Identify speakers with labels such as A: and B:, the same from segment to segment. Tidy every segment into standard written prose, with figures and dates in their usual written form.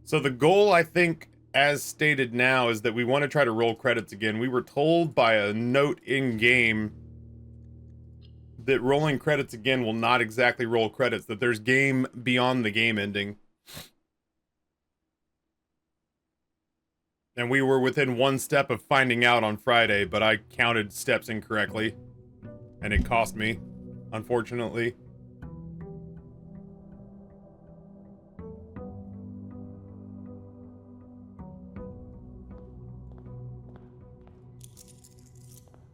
A: So the goal, I think, as stated now, is that we want to try to roll credits again. We were told by a note in-game that rolling credits again will not exactly roll credits, that there's game beyond the game ending. And we were within one step of finding out on Friday, but I counted steps incorrectly. And it cost me, unfortunately.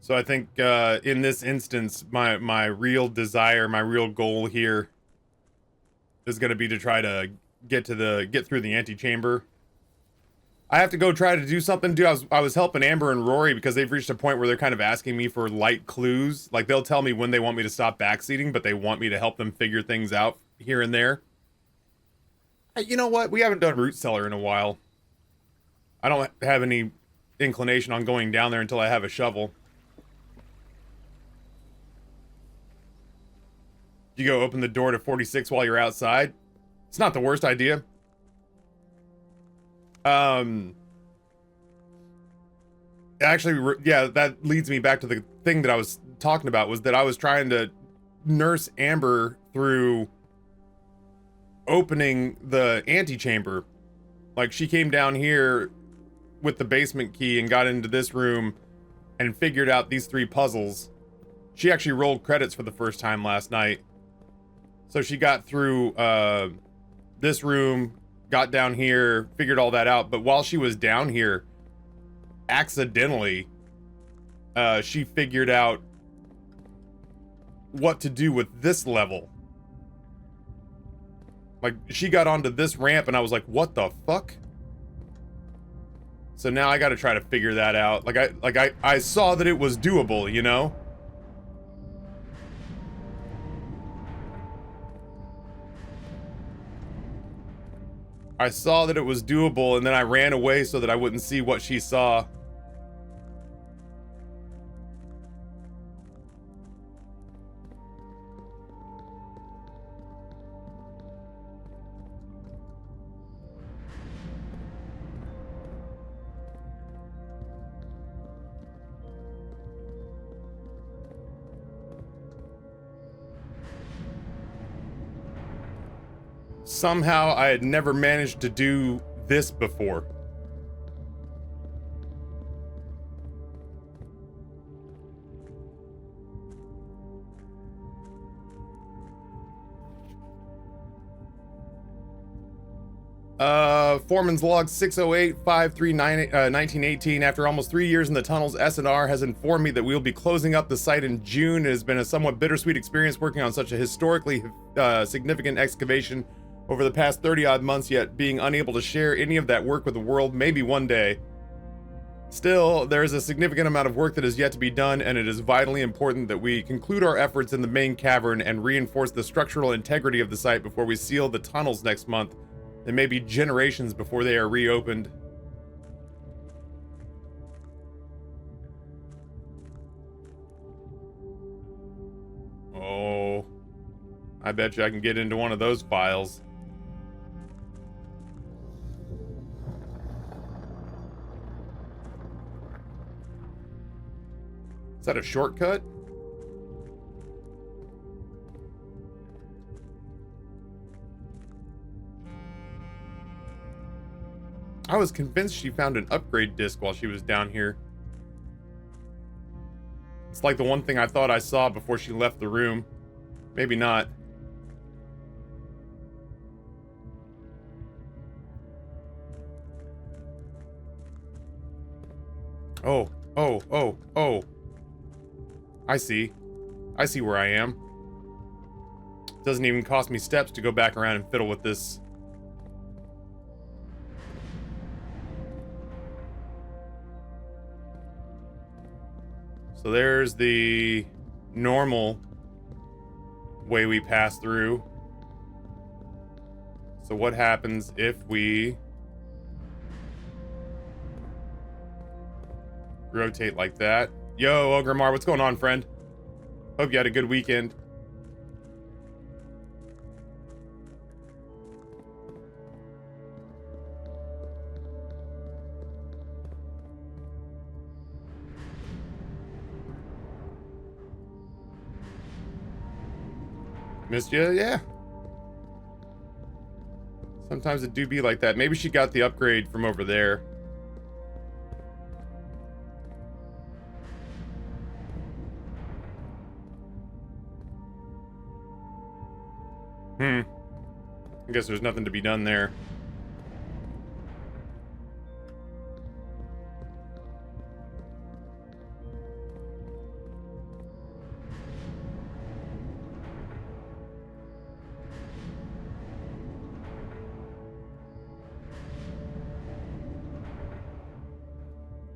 A: So I think in this instance, my real desire, my real goal here is going to be to try to get through the antechamber. I have to go try to do something. Dude, I was helping Amber and Rory because they've reached a point where they're kind of asking me for light clues. Like they'll tell me when they want me to stop backseating, but they want me to help them figure things out here and there. You know what? We haven't done Root Cellar in a while. I don't have any inclination on going down there until I have a shovel. You go open the door to 46 while you're outside. It's not the worst idea. Actually, yeah, that leads me back to the thing that I was talking about, was that I was trying to nurse Amber through opening the antechamber. Like, she came down here with the basement key and got into this room and figured out these 3 puzzles. She actually rolled credits for the first time last night. So she got through this room, got down here, figured all that out. But while she was down here, accidentally, she figured out what to do with this level. Like, she got onto this ramp and I was like, what the fuck? So now I gotta try to figure that out. I saw that it was doable, you know? I saw that it was doable, and then I ran away so that I wouldn't see what she saw. Somehow I had never managed to do this before. Foreman's log 608-539-1918. After almost 3 years in the tunnels, S&R has informed me that we'll be closing up the site in June. It has been a somewhat bittersweet experience working on such a historically significant excavation over the past 30-odd months, yet being unable to share any of that work with the world, maybe one day. Still, there is a significant amount of work that is yet to be done, and it is vitally important that we conclude our efforts in the main cavern and reinforce the structural integrity of the site before we seal the tunnels next month. It may be generations before they are reopened. Oh, I bet you I can get into one of those files. Is that a shortcut? I was convinced she found an upgrade disc while she was down here. It's like the one thing I thought I saw before she left the room. Maybe not. Oh. I see. I see where I am. Doesn't even cost me steps to go back around and fiddle with this. So there's the normal way we pass through. So what happens if we rotate like that? Yo, Ogremar, what's going on, friend? Hope you had a good weekend. Missed you? Yeah. Sometimes it do be like that. Maybe she got the upgrade from over there. I guess there's nothing to be done there.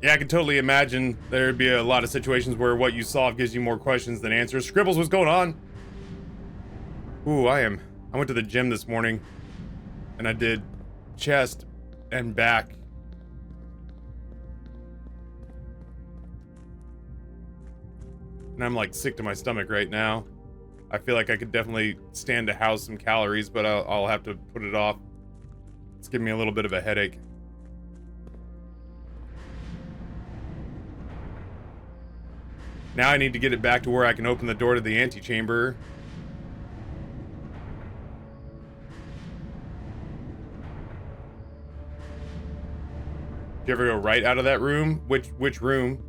A: Yeah, I can totally imagine there'd be a lot of situations where what you solve gives you more questions than answers. Scribbles, what's going on? Ooh, I went to the gym this morning and I did chest and back. And I'm like sick to my stomach right now. I feel like I could definitely stand to house some calories, but I'll have to put it off. It's giving me a little bit of a headache. Now I need to get it back to where I can open the door to the antechamber. Did you ever go right out of that room? Which room?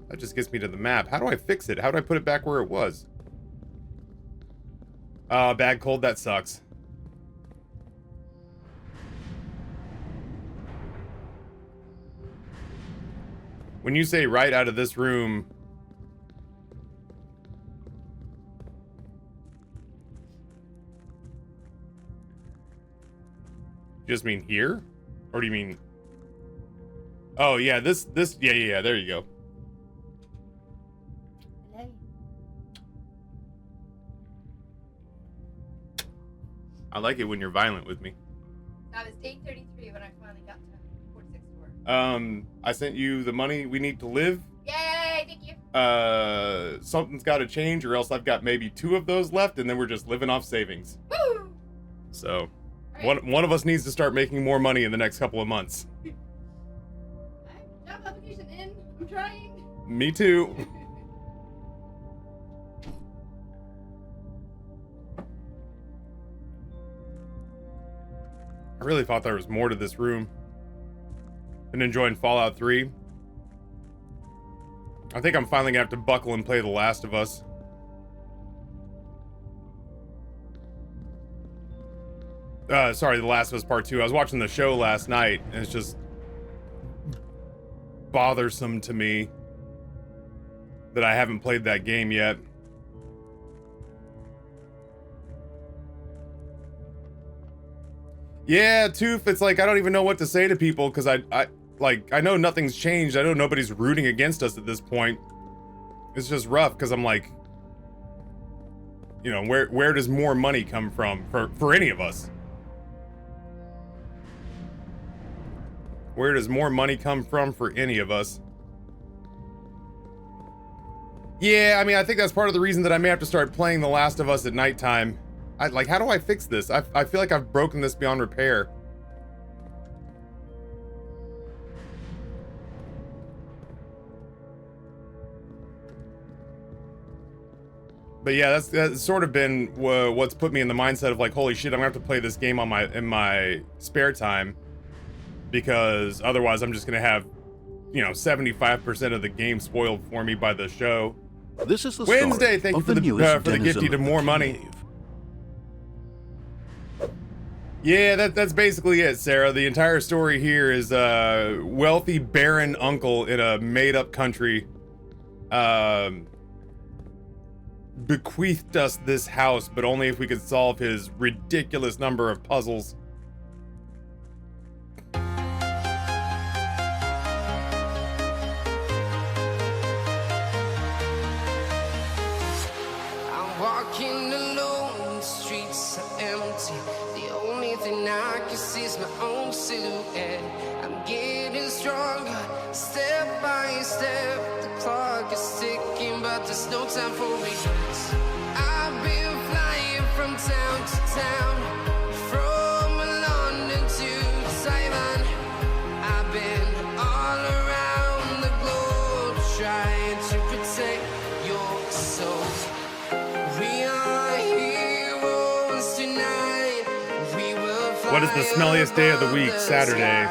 A: That just gets me to the map. How do I fix it? How do I put it back where it was? Bad cold, that sucks. When you say right out of this room, you just mean here? Or do you mean... Oh, yeah, this, yeah, there you go.
B: Hello.
A: I like it when you're violent with me.
B: That was day 33 when I finally got to 46 store.
A: I sent you the money we need to live.
B: Yay, thank you.
A: Something's got to change, or else I've got maybe 2 of those left, and then we're just living off savings.
B: Woo!
A: So,
B: Right.
A: one of us needs to start making more money in the next couple of months.
B: Job application in. I'm trying.
A: Me too. I really thought there was more to this room. Been enjoying Fallout 3. I think I'm finally gonna have to buckle and play The Last of Us. Sorry, The Last of Us Part 2. I was watching the show last night, and it's just bothersome to me that I haven't played that game yet. Yeah, Toof, it's like I don't even know what to say to people because I know nothing's changed. I know nobody's rooting against us at this point. It's just rough because I'm like, you know, where does more money come from for any of us? Where does more money come from for any of us? Yeah, I mean, I think that's part of the reason that I may have to start playing The Last of Us at nighttime. Like, how do I fix this? I feel like I've broken this beyond repair. But yeah, that's sort of been what's put me in the mindset of like, holy shit, I'm gonna have to play this game on in my spare time, because otherwise I'm just gonna have, you know, 75% of the game spoiled for me by the show.
C: This is the
A: Wednesday,
C: story
A: thank you
C: of
A: for
C: the newest
A: the
C: denizen
A: gifty to
C: of the
A: more money.
C: cave.
A: Yeah, that's basically it, Sarah. The entire story here is a wealthy barren uncle in a made-up country bequeathed us this house, but only if we could solve his ridiculous number of puzzles.
D: I'm walking alone, the streets are empty. The only thing I can see is my own silhouette. I'm getting stronger, step by step. The clock is ticking, but there's no time for regrets. I've been flying from town to town, from London to Taiwan. I've been all around the globe trying to protect your
A: What is the smelliest day of the week? Saturday.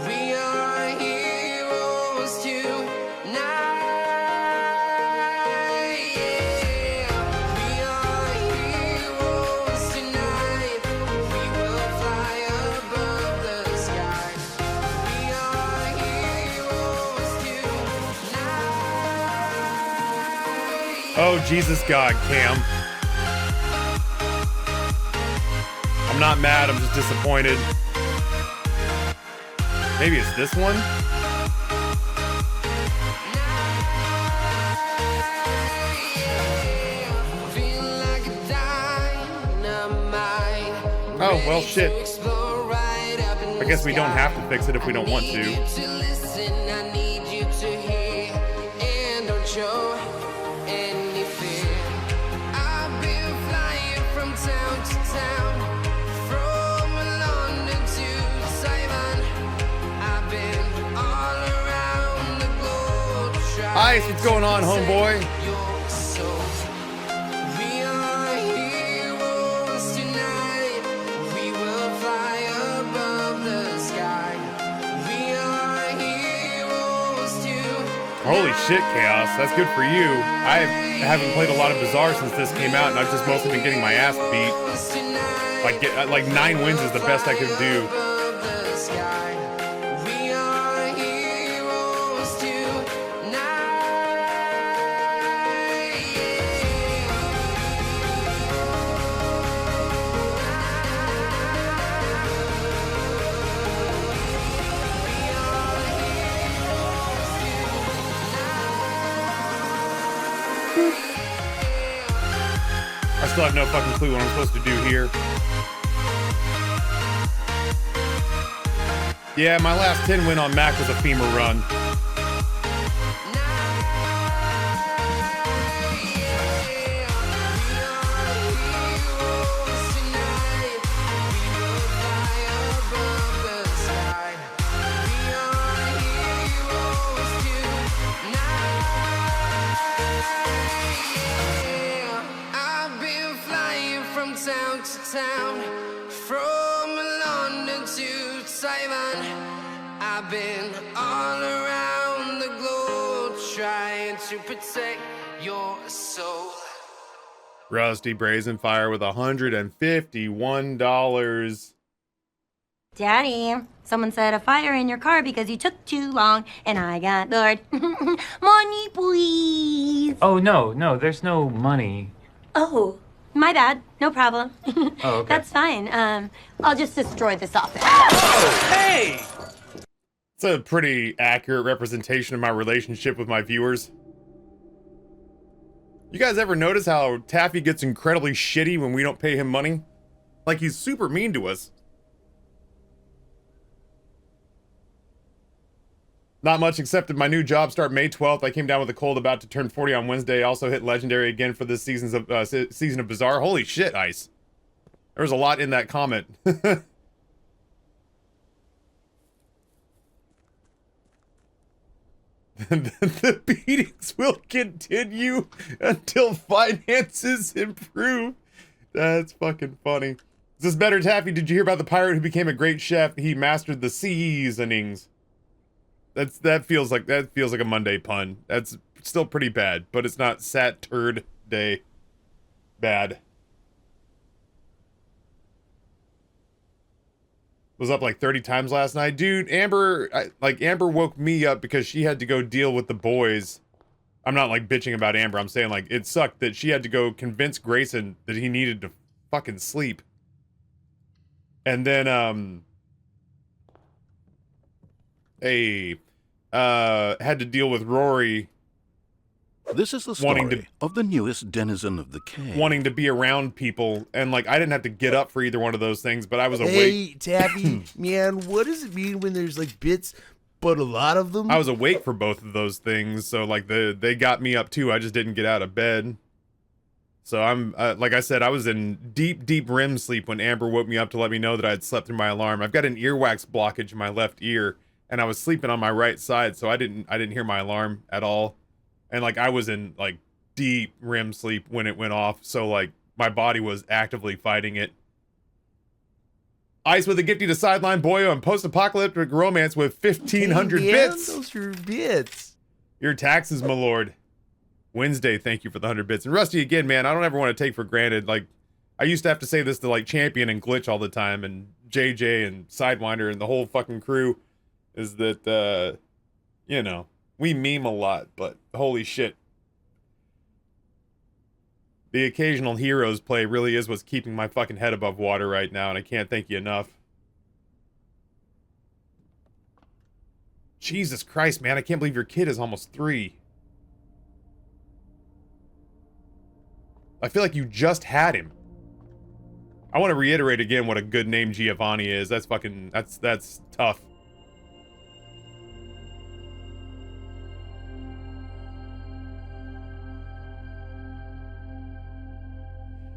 D: We are heroes tonight. Yeah. We are heroes tonight. We will fly above the sky. We are heroes tonight.
A: Oh, Jesus God, Cam. I'm not mad, I'm just disappointed. Maybe it's this one? Oh, well, shit. I guess we don't have to fix it if we don't want to. Ice, what's going on, homeboy? Holy shit, Chaos. That's good for you. I haven't played a lot of Bazaar since this came out, and I've just mostly been getting my ass beat. Like 9 wins is the best I could do. I still have no fucking clue what I'm supposed to do here. Yeah, my last 10 win on Mac was a femur run.
D: I've been all around the globe trying to protect your soul.
A: Rusty Brazen Fire with $151.
C: Daddy, someone set a fire in your car because you took too long and I got bored. Money, please.
E: Oh, no, there's no money.
C: Oh, my bad. No problem.
E: Oh, okay.
C: That's fine. I'll just destroy this office.
E: Oh, hey!
A: It's a pretty accurate representation of my relationship with my viewers. You guys ever notice how Taffy gets incredibly shitty when we don't pay him money? Like, he's super mean to us. Not much except that my new job start May 12th. I came down with a cold about to turn 40 on Wednesday. Also hit Legendary again for this season of Bazaar. Holy shit, Ice. There was a lot in that comment. The beatings will continue until finances improve. That's fucking funny. Is this better, Taffy? Did you hear about the pirate who became a great chef? He mastered the seasonings. That feels like a Monday pun. That's still pretty bad, but it's not Saturday bad. Was up like 30 times last night. Dude, Amber woke me up because she had to go deal with the boys. I'm not like bitching about Amber. I'm saying like it sucked that she had to go convince Grayson that he needed to fucking sleep. And then had to deal with Rory.
F: This is the story of the newest denizen of the cave.
A: Wanting to be around people, and like I didn't have to get up for either one of those things, but I was awake.
G: Hey, Taffy, man, what does it mean when there's like bits, but a lot of them?
A: I was awake for both of those things, so like they got me up too. I just didn't get out of bed. So I'm like I said, I was in deep REM sleep when Amber woke me up to let me know that I had slept through my alarm. I've got an earwax blockage in my left ear, and I was sleeping on my right side, so I didn't hear my alarm at all. And like I was in like deep REM sleep when it went off, so like my body was actively fighting it. Ice with a gifty to Sideline Boyo and Post-Apocalyptic Romance with 1,500
G: Hey, man,
A: bits.
G: Those are bits.
A: Your taxes, my lord. Wednesday, thank you for the 100 bits. And Rusty, again, man, I don't ever want to take for granted. Like, I used to have to say this to, like, Champion and Glitch all the time, and JJ and Sidewinder and the whole fucking crew, is that, you know, we meme a lot, but holy shit. The occasional Heroes play really is what's keeping my fucking head above water right now, and I can't thank you enough. Jesus Christ, man, I can't believe your kid is almost 3. I feel like you just had him. I want to reiterate again what a good name Giovanni is. That's fucking, that's tough.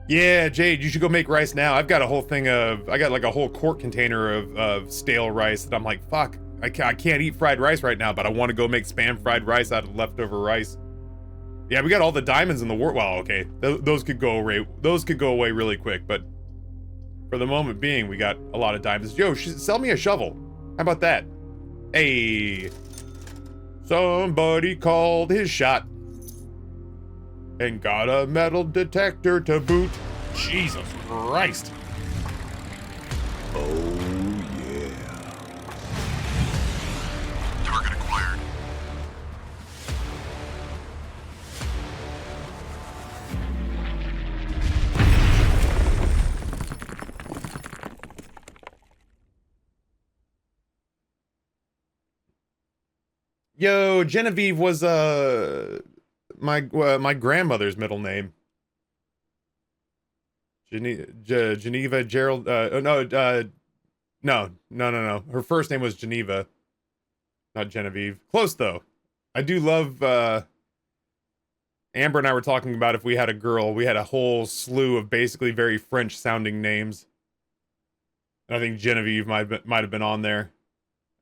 A: Yeah, Jade, you should go make rice now. I've got a whole thing of, I got like a whole quart container of stale rice that I'm like, fuck, I can't eat fried rice right now, but I want to go make Spam fried rice out of leftover rice. Yeah, we got all the diamonds in the world. Well, okay, those could go away. Those could go away really quick, but for the moment being, we got a lot of diamonds. Yo, sell me a shovel. How about that? Hey, somebody called his shot and got a metal detector to boot. Jesus Christ.
F: Oh, yeah. Target acquired.
A: Yo, Genevieve was my grandmother's middle name. Geneva Gerald. No. Her first name was Geneva, not Genevieve. Close though. I do love. Amber and I were talking about if we had a girl, we had a whole slew of basically very French sounding names. And I think Genevieve might have been on there.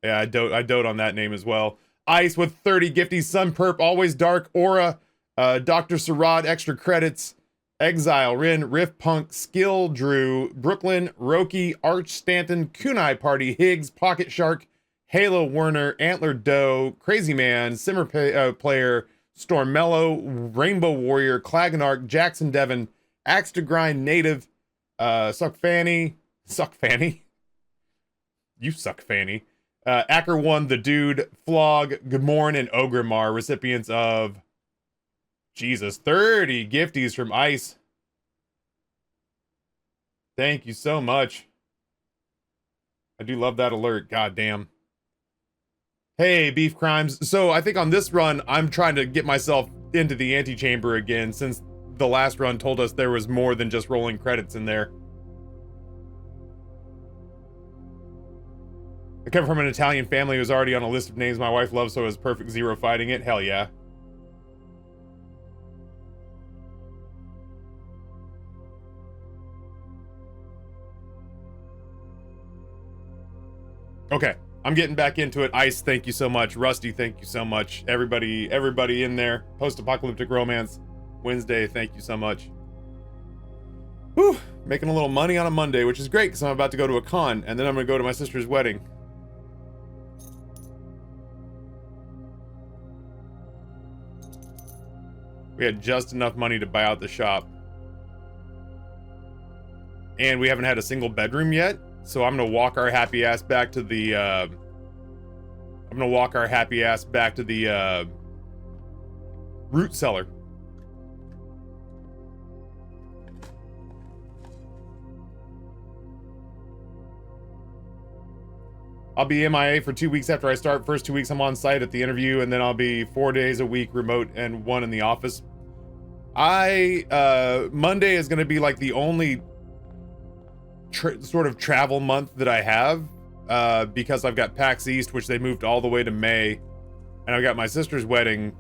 A: Yeah, I dote on that name as well. Ice with 30 gifties, Sun Perp, Always Dark, Aura, Dr. Sarad, extra credits, Exile, Rin, Riff Punk, Skill, Drew, Brooklyn, Roki, Arch Stanton, Kunai Party, Higgs, Pocket Shark, Halo Werner, Antler Doe, Crazy Man, Simmer Player, Stormello, Rainbow Warrior, Clagnark, Jackson Devon, Axe to Grind Native, Suck Fanny, you suck Fanny. Acker One, The Dude, Flog, Good Morn, and Ogremar, recipients of, Jesus, 30 gifties from Ice. Thank you so much. I do love that alert, goddamn. Hey, Beef Crimes. So I think on this run, I'm trying to get myself into the antechamber again, since the last run told us there was more than just rolling credits in there. I come from an Italian family who was already on a list of names my wife loves, so it was perfect zero fighting it. Hell yeah. Okay, I'm getting back into it. Ice, thank you so much. Rusty, thank you so much. Everybody in there. Post-Apocalyptic Romance Wednesday, thank you so much. Whew, making a little money on a Monday, which is great because I'm about to go to a con, and then I'm going to go to my sister's wedding. We had just enough money to buy out the shop. And we haven't had a single bedroom yet, so I'm gonna walk our happy ass back to the, root cellar. I'll be MIA for 2 weeks after I start. First 2 weeks I'm on site at the interview, and then I'll be 4 days a week remote and 1 in the office. Monday is gonna be like the only sort of travel month that I have, because I've got PAX East, which they moved all the way to May, and I've got my sister's wedding,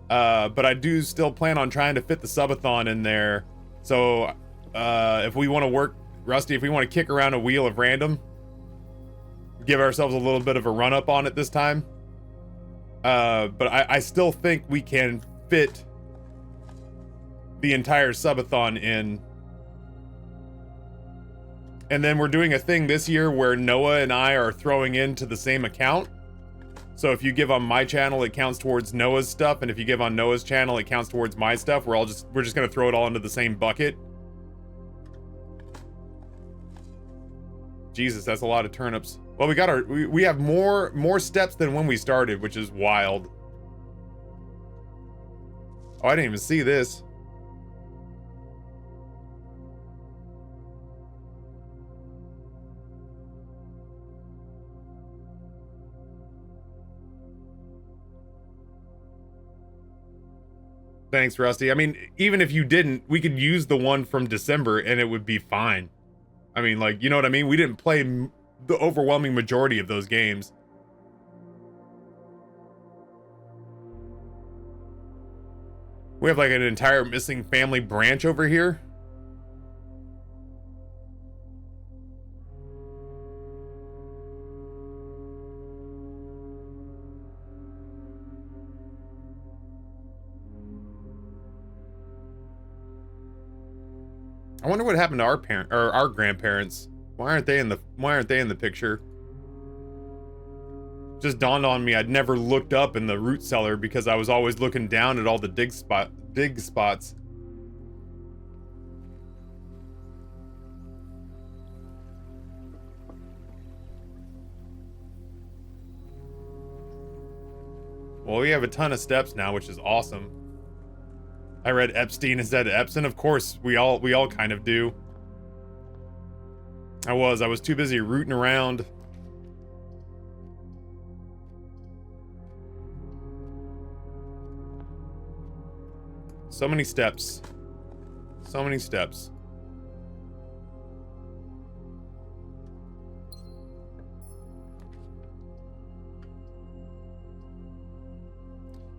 A: but I do still plan on trying to fit the subathon in there. So if we want to work, Rusty, if we want to kick around a wheel of random, give ourselves a little bit of a run up on it this time, but I still think we can fit the entire subathon in And then we're doing a thing this year where Noah and I are throwing into the same account. So if you give on my channel, it counts towards Noah's stuff, and if you give on Noah's channel, it counts towards my stuff. We're just gonna throw it all into the same bucket. Jesus, that's a lot of turnips. Well, we have more steps than when we started, which is wild. Oh, I didn't even see this. Thanks, Rusty. I mean, even if you didn't, we could use the one from December and it would be fine. I mean, like, you know what I mean? We didn't play the overwhelming majority of those games. We have like an entire missing family branch over here. I wonder what happened to our grandparents. Why aren't they in the picture? Just dawned on me I'd never looked up in the root cellar because I was always looking down at all the dig spots. Well, we have a ton of steps now, which is awesome. I read Epstein instead of Epson. Of course, we all kind of do. I was too busy rooting around. So many steps. So many steps.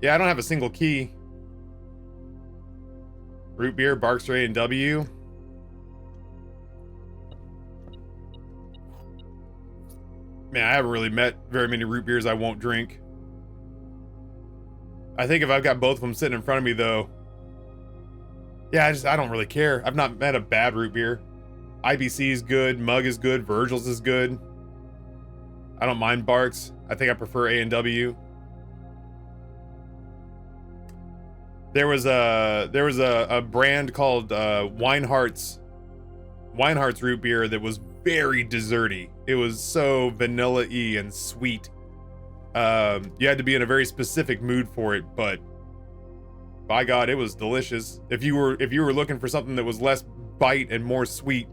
A: Yeah, I don't have a single key. Root beer, Barkster A&W. Man, I haven't really met very many root beers I won't drink. I think if I've got both of them sitting in front of me, though, yeah, I don't really care. I've not met a bad root beer. IBC is good, Mug is good, Virgil's is good. I don't mind Barks. I think I prefer A&W. There was a brand called Winehart's root beer that was very desserty. It was so vanilla-y and sweet. You had to be in a very specific mood for it, but by God, it was delicious. If you were looking for something that was less bite and more sweet.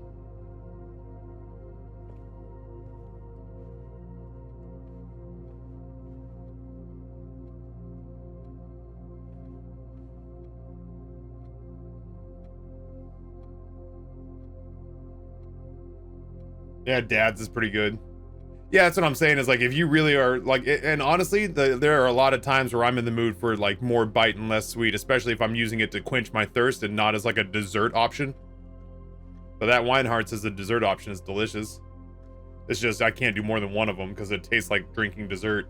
A: Yeah, Dad's is pretty good. Yeah, that's what I'm saying is like if you really are like, and honestly, there are a lot of times where I'm in the mood for like more bite and less sweet, especially if I'm using it to quench my thirst and not as like a dessert option. But that Winehart's as a dessert option is delicious. It's just I can't do more than one of them because it tastes like drinking dessert.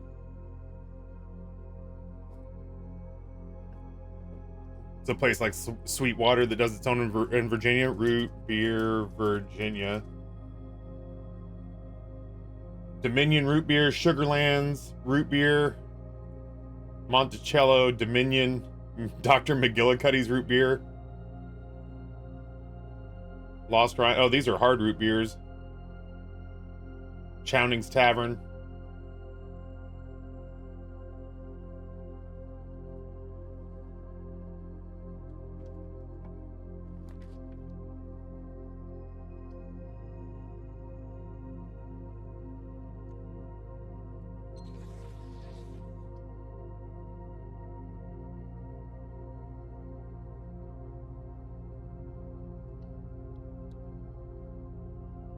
A: It's a place like Sweetwater that does its own in Virginia. Root Beer Virginia. Dominion Root Beer, Sugarlands, Root Beer, Monticello, Dominion, Dr. McGillicuddy's Root Beer, Lost Ryan. Oh, these are hard root beers. Chowning's Tavern.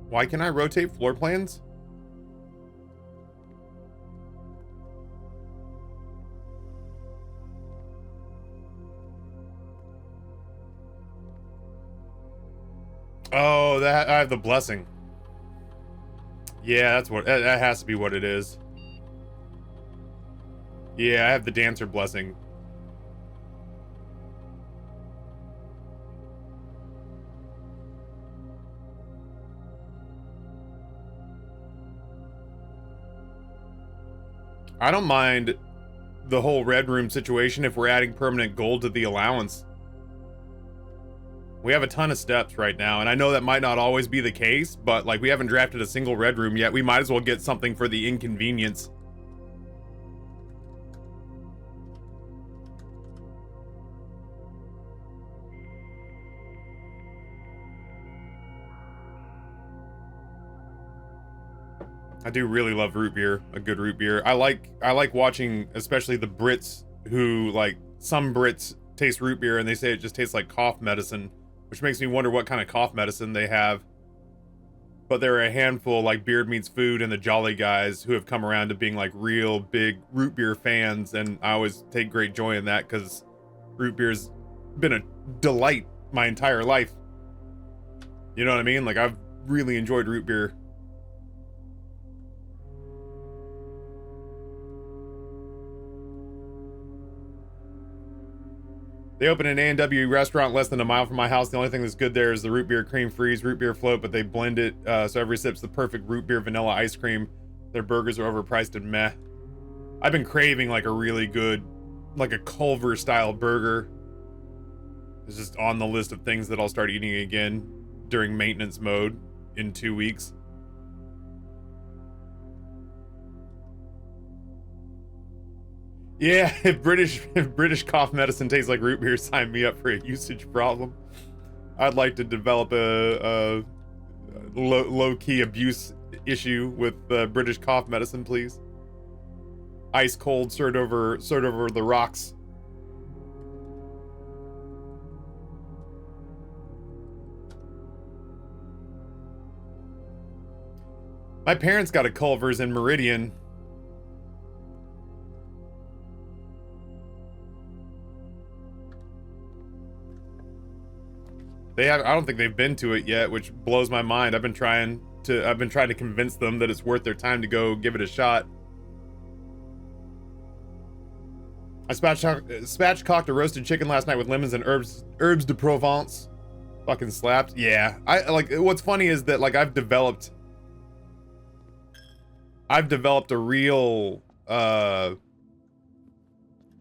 A: Why can I rotate floor plans? Oh, that I have the blessing. Yeah, that's what that has to be what it is. Yeah, I have the dancer blessing. I don't mind the whole red room situation if we're adding permanent gold to the allowance. We have a ton of steps right now, and I know that might not always be the case, but like we haven't drafted a single red room yet. We might as well get something for the inconvenience. I do really love root beer, a good root beer. I like watching, especially the Brits who, like, some Brits taste root beer and they say it just tastes like cough medicine, which makes me wonder what kind of cough medicine they have. But there are a handful, like Beard Meats Food and the Jolly Guys, who have come around to being like real big root beer fans, and I always take great joy in that because root beer's been a delight my entire life. You know what I mean? Like, I've really enjoyed root beer. They open an A&W restaurant less than a mile from my house. The only thing that's good there is the root beer cream freeze, root beer float, but they blend it so every sip's the perfect root beer vanilla ice cream. Their burgers are overpriced and meh. I've been craving like a really good, like a Culver style burger. It's just on the list of things that I'll start eating again during maintenance mode in 2 weeks. Yeah, if British cough medicine tastes like root beer, sign me up for a usage problem. I'd like to develop a low-key abuse issue with British cough medicine, please. Ice cold, served over the rocks. My parents got a Culver's in Meridian. They have, I don't think they've been to it yet, which blows my mind. I've been trying to convince them that it's worth their time to go give it a shot. I spatchcocked a roasted chicken last night with lemons and herbs de Provence. Fucking slapped. Yeah. I like, what's funny is that like I've developed a real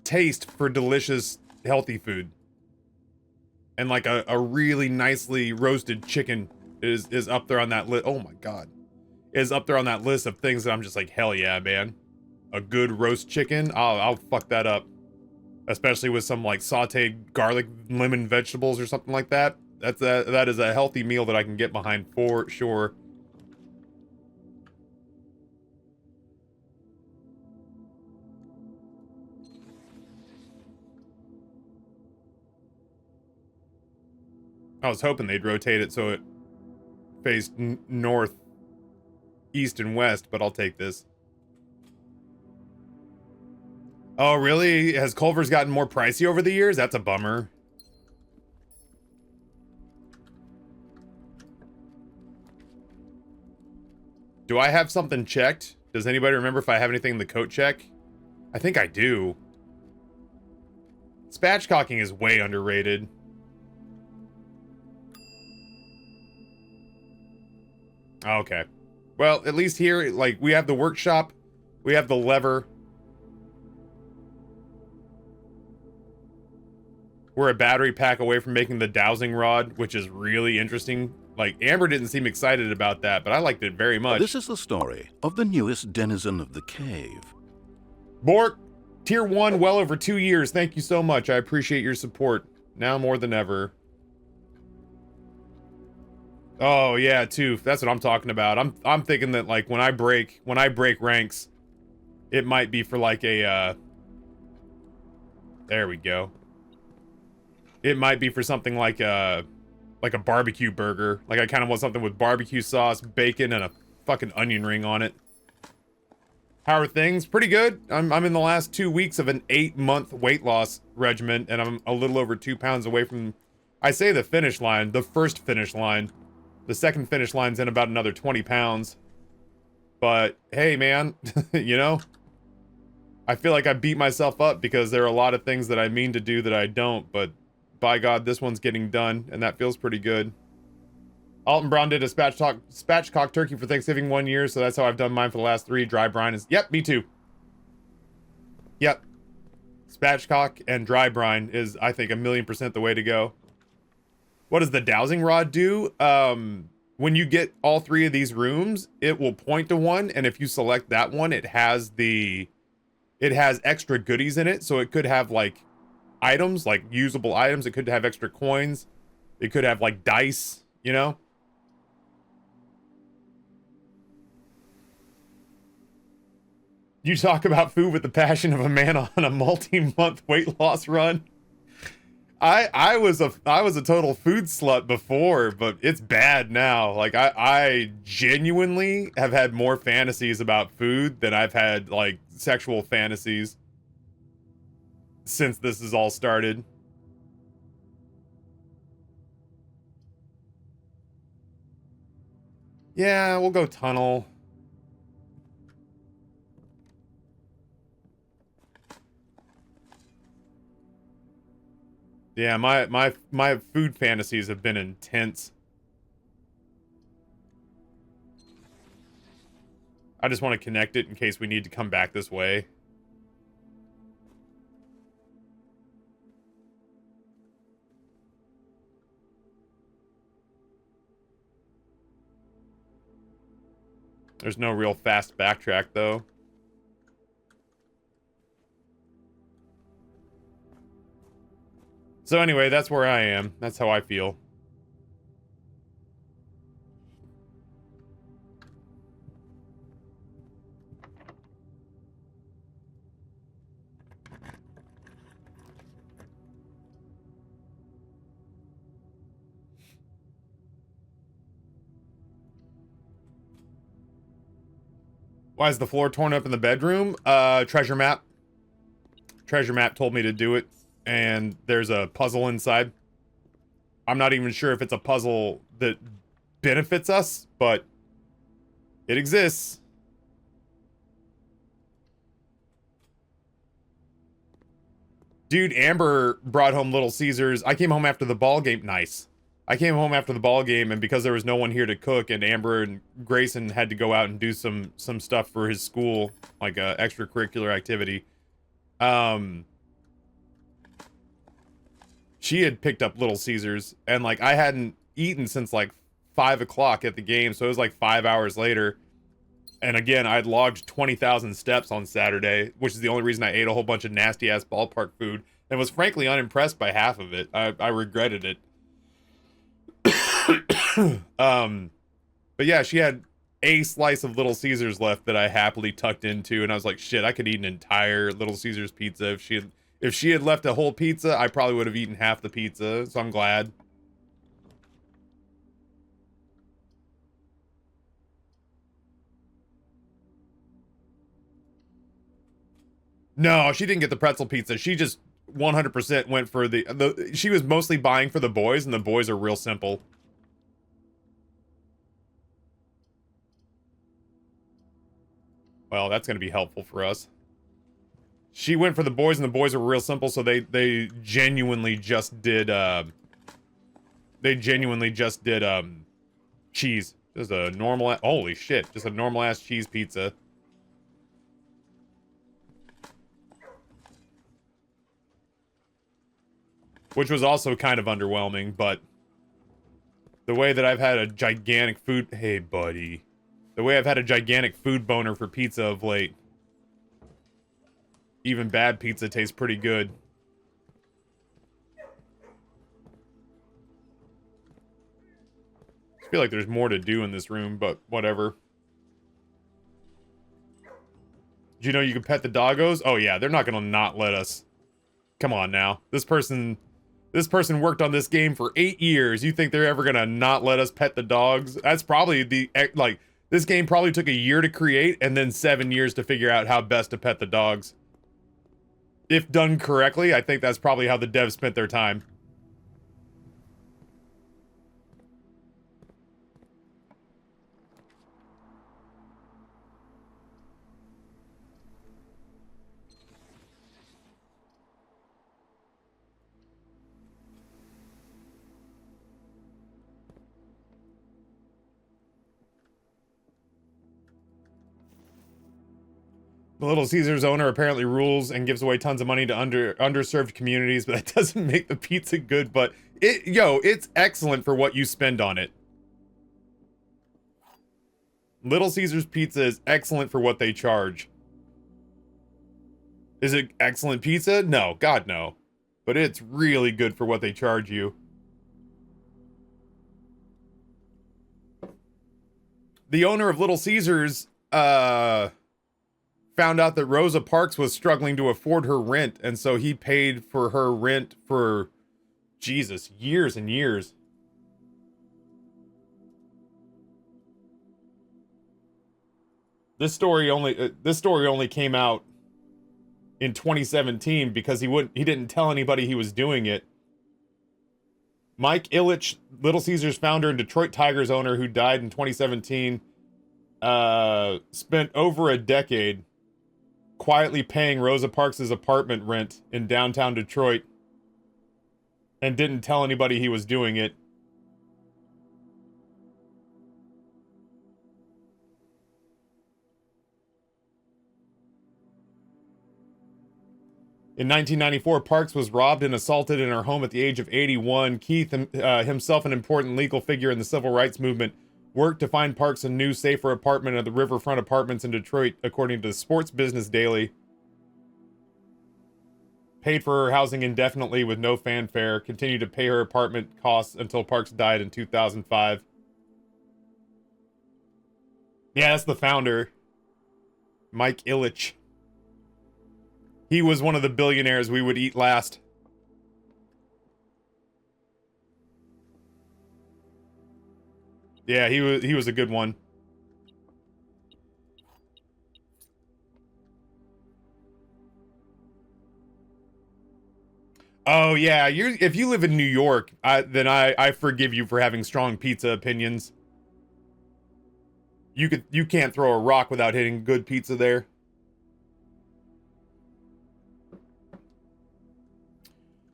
A: taste for delicious healthy food. And like a really nicely roasted chicken is up there on that list. Oh my god, is up there on that list of things that I'm just like, hell yeah, man. A good roast chicken, I'll fuck that up, especially with some like sautéed garlic, lemon, vegetables or something like that. That is a healthy meal that I can get behind for sure. I was hoping they'd rotate it so it faced north, east, and west, but I'll take this. Oh, really? Has Culver's gotten more pricey over the years? That's a bummer. Do I have something checked? Does anybody remember if I have anything in the coat check? I think I do. Spatchcocking is way underrated. Okay. Well, at least here, like, we have the workshop, we have the lever. We're a battery pack away from making the dowsing rod, which is really interesting. Like, Amber didn't seem excited about that, but I liked it very much.
F: This is the story of the newest denizen of the cave.
A: Bork, tier 1, well over 2 years. Thank you so much. I appreciate your support. Now more than ever. Oh yeah, tooth. That's what I'm talking about. I'm thinking that like when I break ranks, it might be for like a there we go. It might be for something like a barbecue burger. Like I kind of want something with barbecue sauce, bacon, and a fucking onion ring on it. How are things? Pretty good. I'm in the last 2 weeks of an 8-month weight loss regimen, and I'm a little over 2 pounds away from, I say the finish line, the first finish line. The second finish line's in about another 20 pounds. But, hey, man, you know? I feel like I beat myself up because there are a lot of things that I mean to do that I don't, but by God, this one's getting done, and that feels pretty good. Alton Brown did a spatchcock turkey for Thanksgiving 1 year, so that's how I've done mine for the last 3. Dry brine is... Yep, me too. Yep. Spatchcock and dry brine is, I think, 1,000,000% the way to go. What does the dowsing rod do? When you get all 3 of these rooms, it will point to one, and if you select that one, it has extra goodies in it. So it could have like items, like usable items. It could have extra coins. It could have like dice, you know? You talk about food with the passion of a man on a multi-month weight loss run. I was a total food slut before, but it's bad now. Like I genuinely have had more fantasies about food than I've had like sexual fantasies since this has all started. Yeah, we'll go tunnel. Yeah, my food fantasies have been intense. I just want to connect it in case we need to come back this way. There's no real fast backtrack, though. So anyway, that's where I am. That's how I feel. Why is the floor torn up in the bedroom? Treasure map. Treasure map told me to do it, and there's a puzzle inside. I'm not even sure if it's a puzzle that benefits us, but it exists. Dude, Amber brought home Little Caesars. I came home after the ball game. Nice. I came home after the ball game, and because there was no one here to cook, and Amber and Grayson had to go out and do some stuff for his school, like a extracurricular activity. She had picked up Little Caesars, and like I hadn't eaten since like 5 o'clock at the game, so it was like 5 hours later. And again, I'd logged 20,000 steps on Saturday, which is the only reason I ate a whole bunch of nasty ass ballpark food, and was frankly unimpressed by half of it. I regretted it. But yeah, she had a slice of Little Caesars left that I happily tucked into, and I was like, shit, I could eat an entire Little Caesars pizza. If she had left a whole pizza, I probably would have eaten half the pizza, so I'm glad. No, she didn't get the pretzel pizza. She just 100% went for she was mostly buying for the boys, and the boys are real simple. Well, that's going to be helpful for us. She went for the boys, and the boys are real simple, so they genuinely just did cheese. Just a normal, holy shit, just a normal ass cheese pizza. Which was also kind of underwhelming, but the way that I've had a gigantic food, hey buddy, the way I've had a gigantic food boner for pizza of late, even bad pizza tastes pretty good. I feel like there's more to do in this room, but whatever. Do you know you can pet the doggos? Oh yeah, they're not gonna not let us. Come on now. This person worked on this game for 8 years. You think they're ever gonna not let us pet the dogs? That's probably this game probably took a year to create and then 7 years to figure out how best to pet the dogs. If done correctly, I think that's probably how the devs spent their time. The Little Caesars owner apparently rules and gives away tons of money to underserved communities, but that doesn't make the pizza good. But it's excellent for what you spend on it. Little Caesars pizza is excellent for what they charge. Is it excellent pizza? No, God no. But it's really good for what they charge you. The owner of Little Caesars found out that Rosa Parks was struggling to afford her rent, and so he paid for her rent for, Jesus, years and years. This story only came out in 2017 because he didn't tell anybody he was doing it. Mike Ilitch, Little Caesars founder and Detroit Tigers owner who died in 2017, spent over a decade quietly paying Rosa Parks' apartment rent in downtown Detroit and didn't tell anybody he was doing it. In 1994, Parks was robbed and assaulted in her home at the age of 81. Keith, himself an important legal figure in the civil rights movement, worked to find Parks a new, safer apartment at the Riverfront Apartments in Detroit, according to the Sports Business Daily. Paid for her housing indefinitely with no fanfare, continued to pay her apartment costs until Parks died in 2005. Yeah, that's the founder. Mike Ilitch. He was one of the billionaires we would eat last. Yeah, he was a good one. Oh yeah, if you live in New York, then I forgive you for having strong pizza opinions. You can't throw a rock without hitting good pizza there.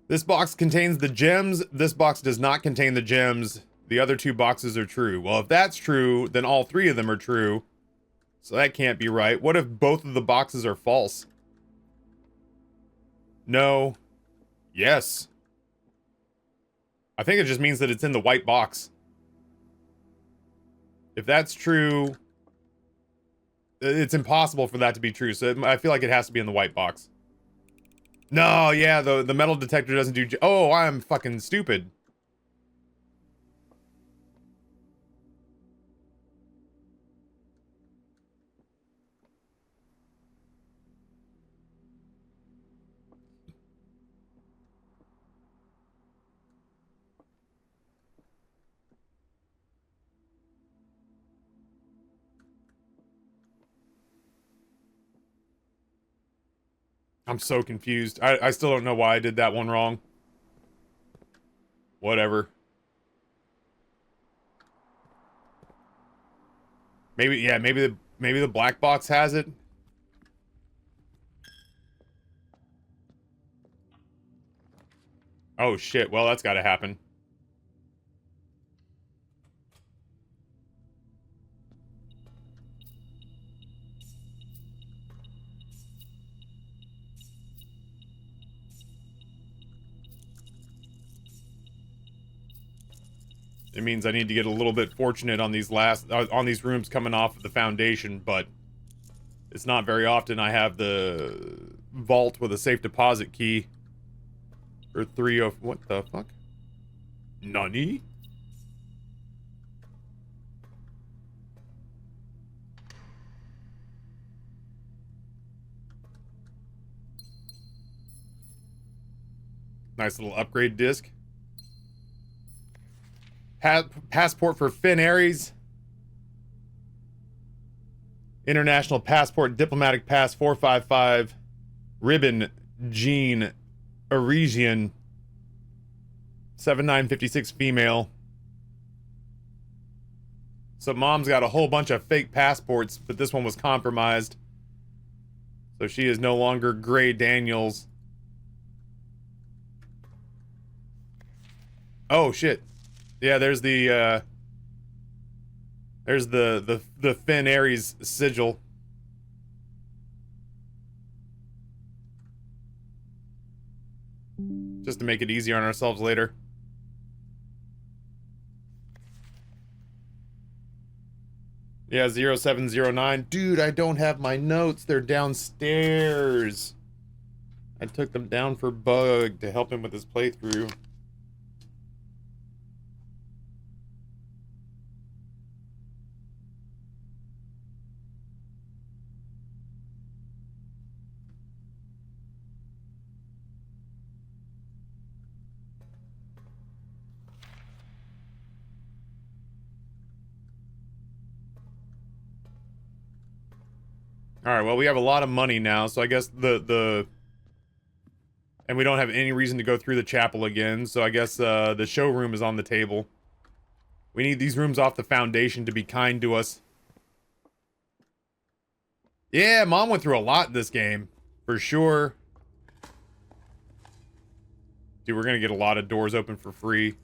A: This box contains the gems. This box does not contain the gems. The other two boxes are true. Well, if that's true, then all three of them are true. So that can't be right. What if both of the boxes are false? No. Yes. I think it just means that it's in the white box. If that's true, it's impossible for that to be true. So I feel like it has to be in the white box. No, yeah, the metal detector doesn't do... Oh, I'm fucking stupid. I'm so confused. I still don't know why I did that one wrong. Whatever. Maybe, yeah, maybe the black box has it. Oh shit, well that's gotta happen. It means I need to get a little bit fortunate on these on these rooms coming off of the foundation, but it's not very often I have the vault with a safe deposit key. Or 3 of what the fuck? Nani? Nice little upgrade disc. Passport for Finn Aries. International Passport Diplomatic Pass 455. Ribbon Jean Arisian. 7956 female. So mom's got a whole bunch of fake passports, but this one was compromised. So she is no longer Gray Daniels. Oh shit. Yeah, there's the Finn Aries sigil. just to make it easier on ourselves later. Yeah, 0709. Dude, I don't have my notes. They're downstairs. I took them down for Bug to help him with his playthrough. Alright, well, we have a lot of money now, so I guess and we don't have any reason to go through the chapel again, so I guess the showroom is on the table. We need these rooms off the foundation to be kind to us. Yeah, Mom went through a lot this game, for sure. Dude, we're gonna get a lot of doors open for free.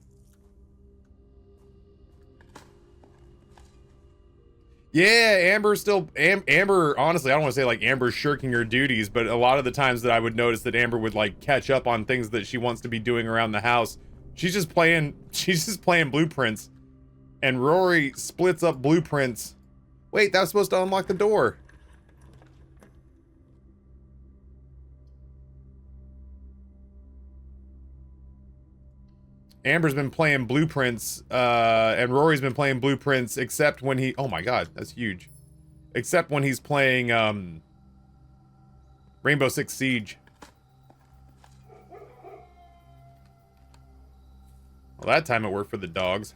A: Yeah, Amber, honestly, I don't want to say like Amber's shirking her duties, but a lot of the times that I would notice that Amber would like catch up on things that she wants to be doing around the house. She's just playing Blueprints. And Rory splits up Blueprints. Wait, that was supposed to unlock the door. Amber's been playing Blueprints, and Rory's been playing Blueprints, except when he... Oh my god, that's huge. Except when he's playing, Rainbow Six Siege. Well, that time it worked for the dogs.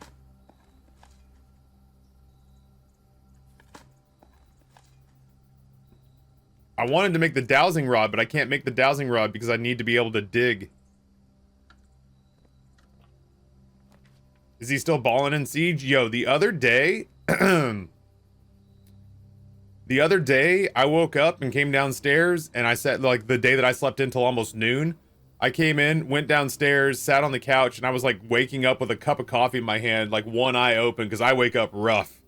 A: I wanted to make the dowsing rod, but I can't make the dowsing rod because I need to be able to dig. Is he still balling in Siege? Yo, the other day... the other day, I woke up and came downstairs, and I sat, like, the day that I slept in till almost noon, I came in, went downstairs, sat on the couch, and I was, like, waking up with a cup of coffee in my hand, like, one eye open, because I wake up rough.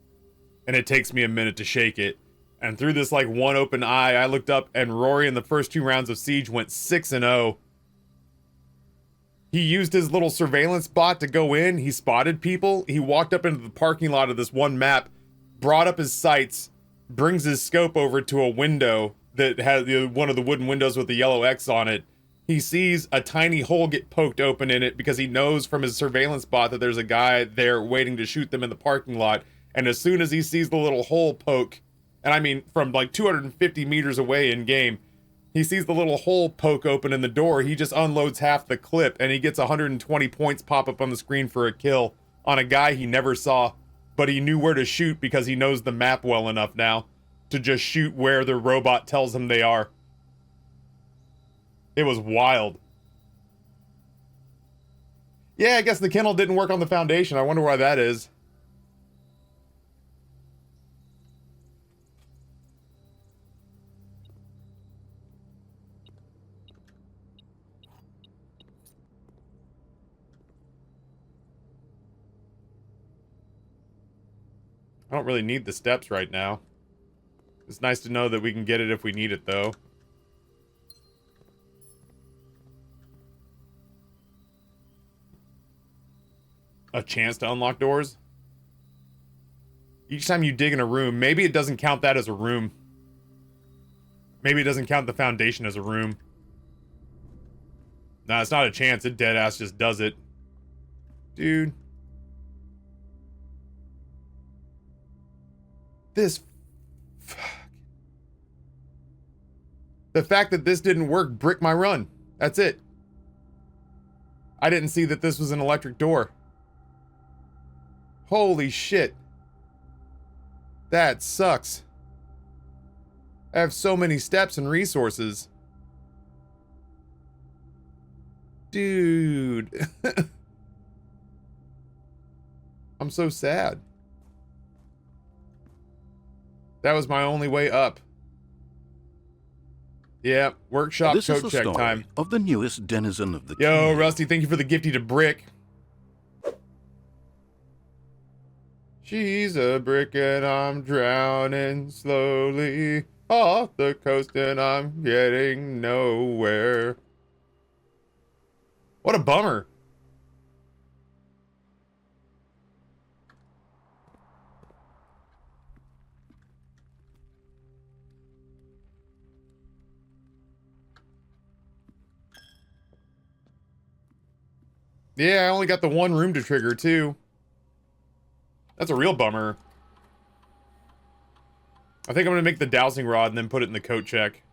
A: And it takes me a minute to shake it. And through this, like, one open eye, I looked up, and Rory in the first 2 rounds of Siege went 6-0. He used his little surveillance bot to go in. He spotted people. He walked up into the parking lot of this one map, brought up his sights, brings his scope over to a window that has one of the wooden windows with the yellow X on it. He sees a tiny hole get poked open in it because he knows from his surveillance bot that there's a guy there waiting to shoot them in the parking lot. And as soon as he sees the little hole poke, and I mean from like 250 meters away in game, he sees the little hole poke open in the door, he just unloads half the clip, and he gets 120 points pop up on the screen for a kill on a guy he never saw, but he knew where to shoot because he knows the map well enough now to just shoot where the robot tells him they are. It was wild. Yeah, I guess the kennel didn't work on the foundation. I wonder why that is. I don't really need the steps right now. It's nice to know that we can get it if we need it, though. A chance to unlock doors? Each time you dig in a room, maybe it doesn't count that as a room. Maybe it doesn't count the foundation as a room. Nah, it's not a chance. It deadass just does it. Dude. This... Fuck. The fact that this didn't work bricked my run. That's it. I didn't see that this was an electric door. Holy shit. That sucks. I have so many steps and resources. Dude. I'm so sad. That was my only way up. Yeah, workshop
F: This is
A: code
F: the
A: check
F: story
A: time.
F: of the newest denizen of the
A: Yo,
F: cave.
A: Rusty, thank you for the gifty to brick. She's a brick and I'm drowning slowly off the coast and I'm getting nowhere. What a bummer. Yeah, I only got the one room to trigger, too. That's a real bummer. I think I'm gonna make the dowsing rod and then put it in the coat check.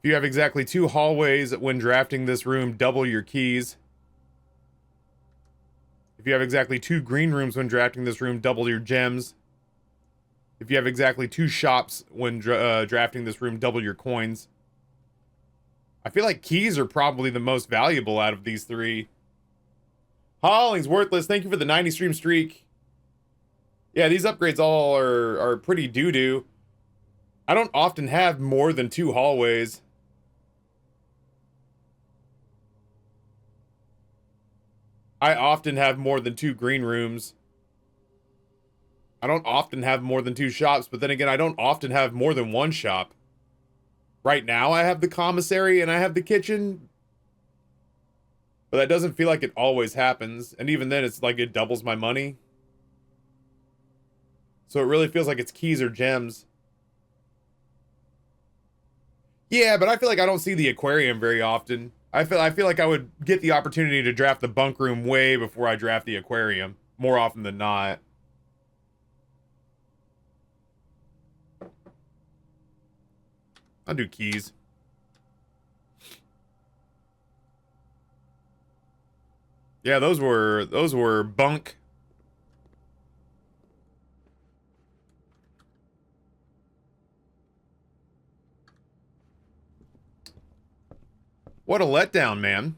A: If you have exactly 2 hallways when drafting this room, double your keys. If you have exactly 2 green rooms when drafting this room, double your gems. If you have exactly 2 shops when drafting this room, double your coins. I feel like keys are probably the most valuable out of these 3. Holling's worthless. Thank you for the 90 stream streak. Yeah, these upgrades all are pretty doo-doo. I don't often have more than 2 hallways. I often have more than 2 green rooms. I don't often have more than 2 shops, but then again, I don't often have more than 1 shop. Right now, I have the commissary and I have the kitchen. But that doesn't feel like it always happens. And even then, it's like it doubles my money. So it really feels like it's keys or gems. Yeah, but I feel like I don't see the aquarium very often. I feel like I would get the opportunity to draft the bunk room way before I draft the aquarium. More often than not. I'll do keys. Yeah, those were bunk. What a letdown, man.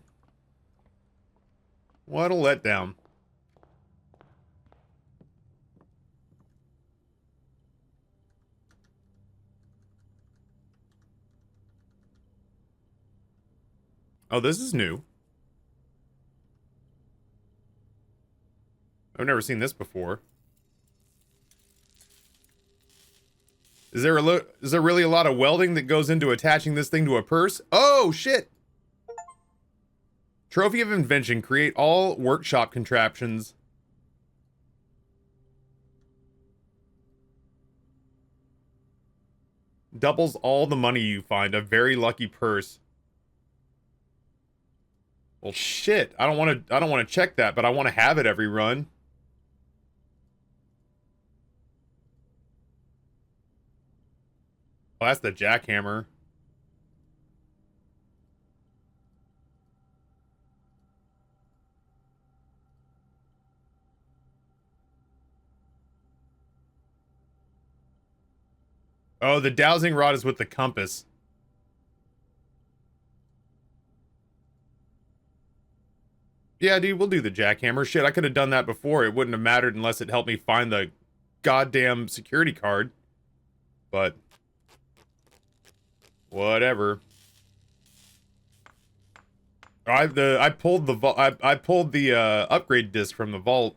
A: What a letdown. Oh, this is new. I've never seen this before. Is there really a lot of welding that goes into attaching this thing to a purse? Oh, shit! Trophy of Invention. Create all workshop contraptions. Doubles all the money you find. A very lucky purse. Well, shit. I don't want to check that, but I want to have it every run. Oh, that's the jackhammer. Oh, the dowsing rod is with the compass. Yeah, dude, we'll do the jackhammer. Shit, I could have done that before. It wouldn't have mattered unless it helped me find the goddamn security card. But whatever. I pulled the upgrade disc from the vault.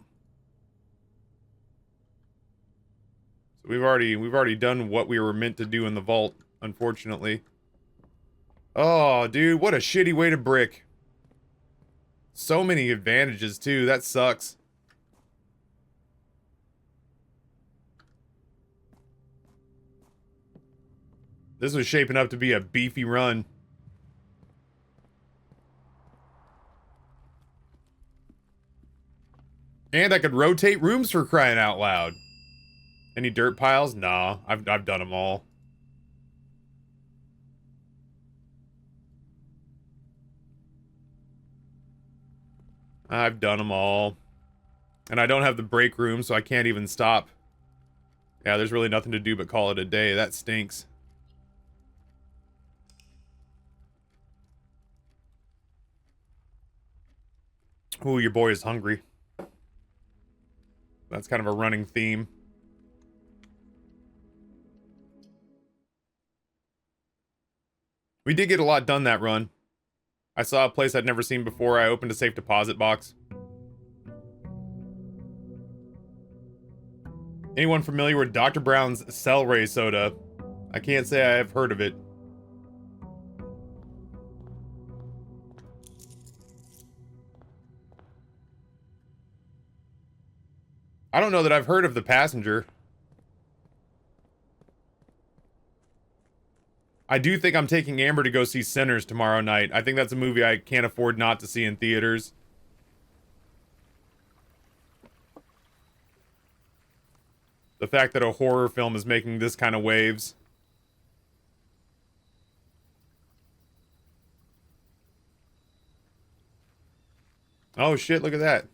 A: So we've already done what we were meant to do in the vault, unfortunately. Oh, dude, what a shitty way to brick. So many advantages too. That sucks. This was shaping up to be a beefy run. And I could rotate rooms for crying out loud. Any dirt piles? Nah, I've done them all. I've done them all. And I don't have the break room, so I can't even stop. Yeah, there's really nothing to do but call it a day. That stinks. Ooh, your boy is hungry. That's kind of a running theme. We did get a lot done that run. I saw a place I'd never seen before. I opened a safe deposit box. Anyone familiar with Dr. Brown's Celery soda? I can't say I have heard of it. I don't know that I've heard of The Passenger. I do think I'm taking Amber to go see Sinners tomorrow night. I think that's a movie I can't afford not to see in theaters. The fact that a horror film is making this kind of waves. Oh shit, look at that.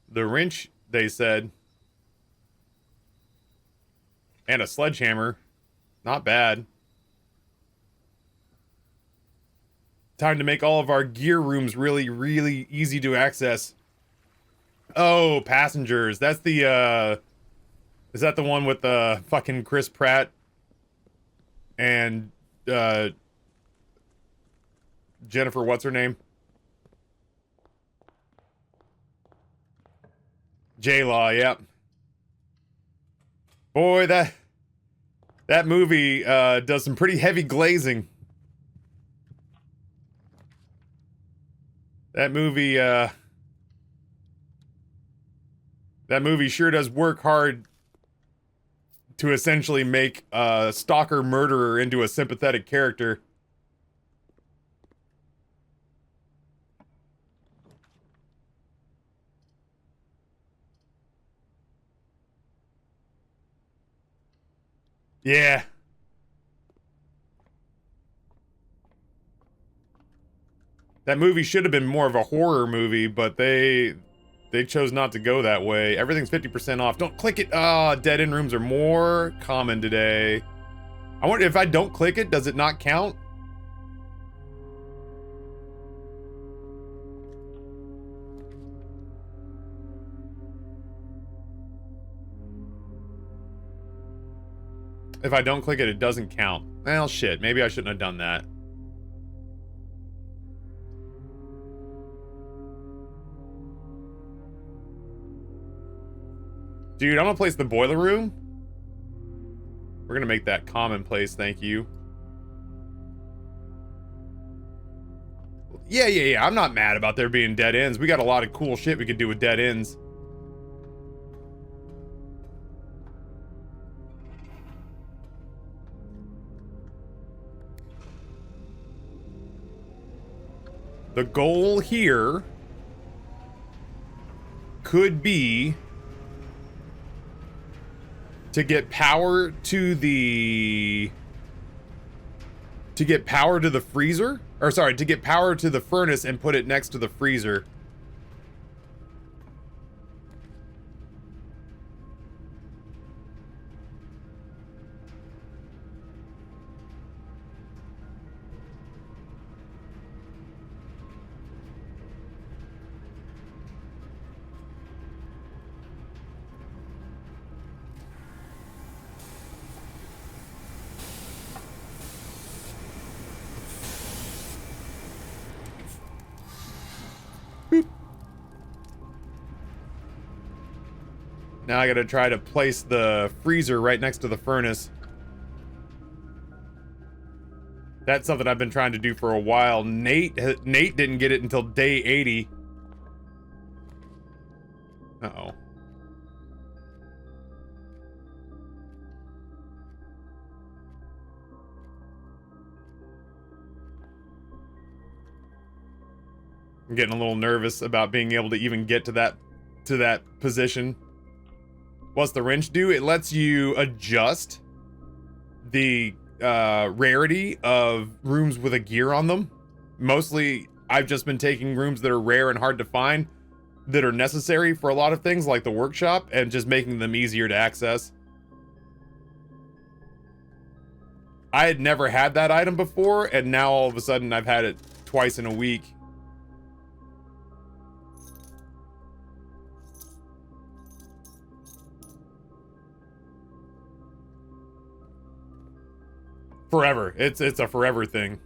A: The wrench, they said. And a sledgehammer. Not bad. Time to make all of our gear rooms really, really easy to access. Oh, Passengers. That's the, is that the one with the fucking Chris Pratt and, Jennifer, what's her name? J-Law, yep. Boy, that movie does some pretty heavy glazing. That movie sure does work hard to essentially make a stalker murderer into a sympathetic character. Yeah. That movie should have been more of a horror movie, but they chose not to go that way. Everything's 50% off. Don't click it. Ah, dead-end rooms are more common today. I wonder if I don't click it, does it not count? If I don't click it, it doesn't count. Well, shit. Maybe I shouldn't have done that. Dude, I'm gonna place the boiler room. We're gonna make that commonplace, thank you. Yeah. I'm not mad about there being dead ends. We got a lot of cool shit we could do with dead ends. The goal here could be to get power to the freezer, or sorry, to get power to the furnace and put it next to the freezer. Now I gotta try to place the freezer right next to the furnace. That's something I've been trying to do for a while. Nate didn't get it until day 80. Uh-oh. I'm getting a little nervous about being able to even get to that position. What's the wrench do? It lets you adjust the rarity of rooms with a gear on them. Mostly, I've just been taking rooms that are rare and hard to find, that are necessary for a lot of things, like the workshop, and just making them easier to access. I had never had that item before, and now all of a sudden I've had it twice in a week. Forever. It's a forever thing.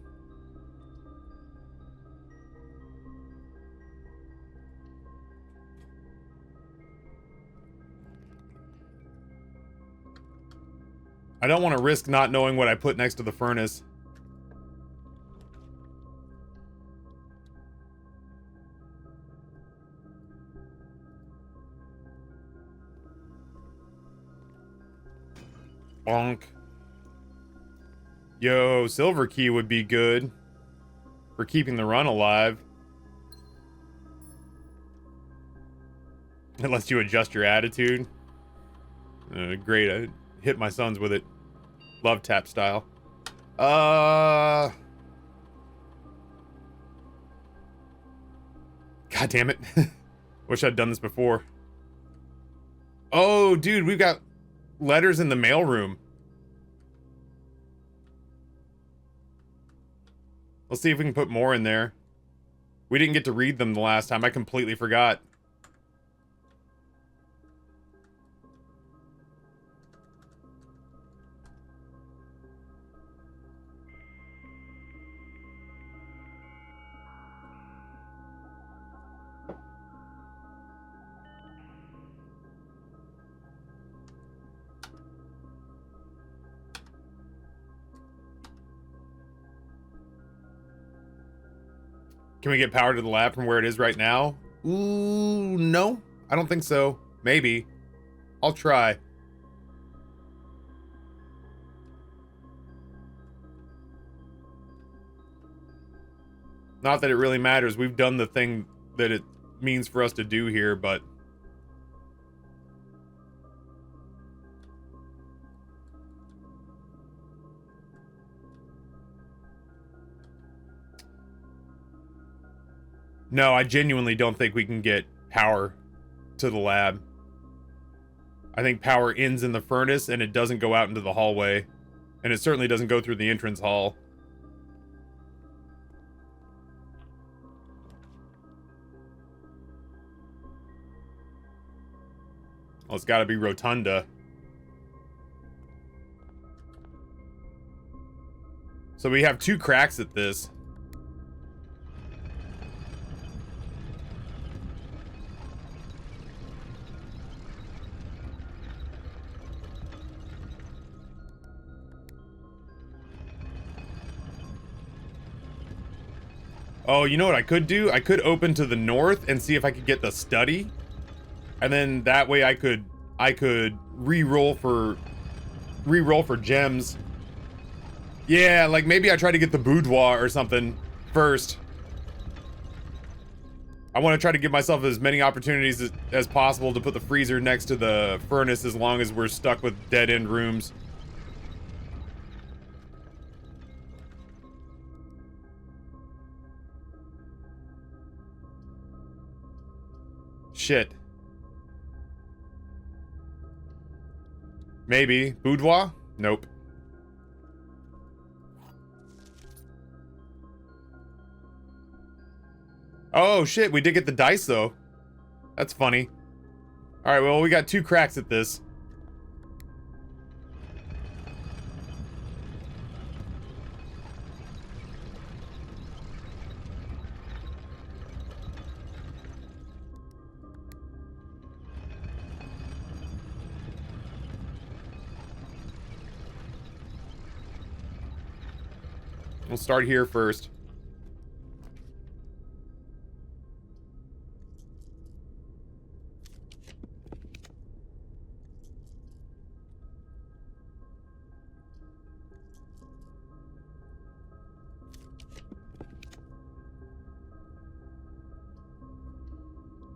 A: I don't want to risk not knowing what I put next to the furnace. Bonk. Yo, silver key would be good for keeping the run alive. It lets you adjust your attitude. Great, I hit my sons with it. Love tap style. God damn it. Wish I'd done this before. Oh, dude, we've got letters in the mailroom. Let's see if we can put more in there. We didn't get to read them the last time. I completely forgot. Can we get power to the lab from where it is right now? Ooh, no. I don't think so. Maybe. I'll try. Not that it really matters. We've done the thing that it means for us to do here, but... No, I genuinely don't think we can get power to the lab. I think power ends in the furnace and it doesn't go out into the hallway. And it certainly doesn't go through the entrance hall. Well, it's gotta be Rotunda. So we have 2 cracks at this. Oh, you know what I could do? I could open to the north and see if I could get the study. And then that way I could re-roll for gems. Yeah, like maybe I try to get the boudoir or something first. I want to try to give myself as many opportunities as possible to put the freezer next to the furnace as long as we're stuck with dead-end rooms. Shit. Maybe. Boudoir? Nope. Oh, shit. We did get the dice, though. That's funny. Alright, well, we got 2 cracks at this. We'll start here first.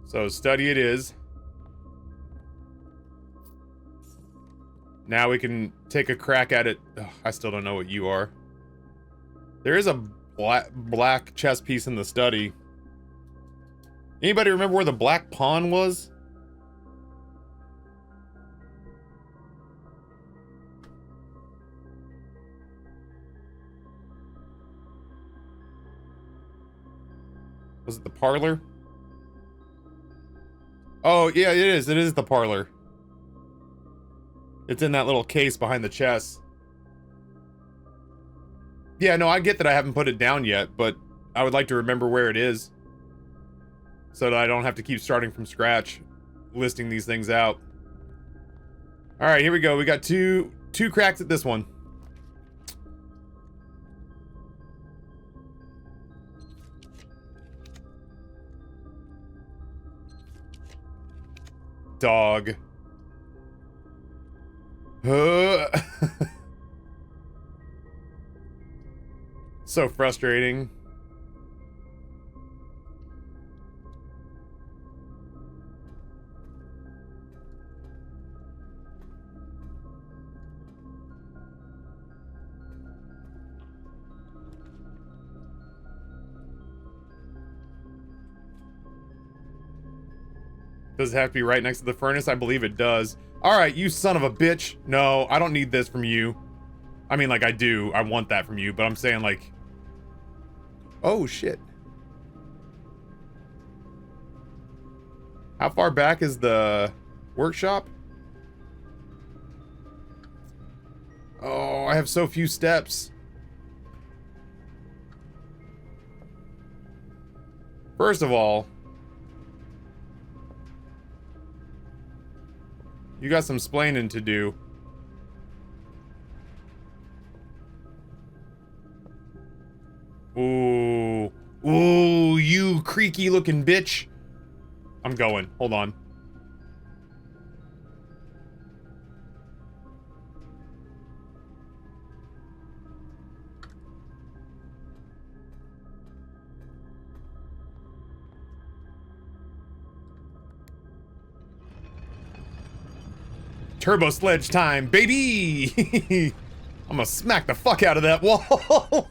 A: So study it is. Now we can take a crack at it. Ugh, I still don't know what you are. There is a black chess piece in the study. Anybody remember where the black pawn was? Was it the parlor? Oh, yeah, it is. It is the parlor. It's in that little case behind the chess. Yeah, no, I get that I haven't put it down yet, but I would like to remember where it is. So that I don't have to keep starting from scratch, listing these things out. Alright, here we go. We got two 2 cracks at this one. Dog. So frustrating. Does it have to be right next to the furnace? I believe it does. All right, you son of a bitch. No, I don't need this from you. I mean, like, I do. I want that from you, but I'm saying, like... Oh, shit. How far back is the workshop? Oh, I have so few steps. First of all... You got some splaining to do. Ooh. Ooh, you creaky looking bitch. I'm going. Hold on. Turbo sledge time, baby! I'm gonna smack the fuck out of that wall.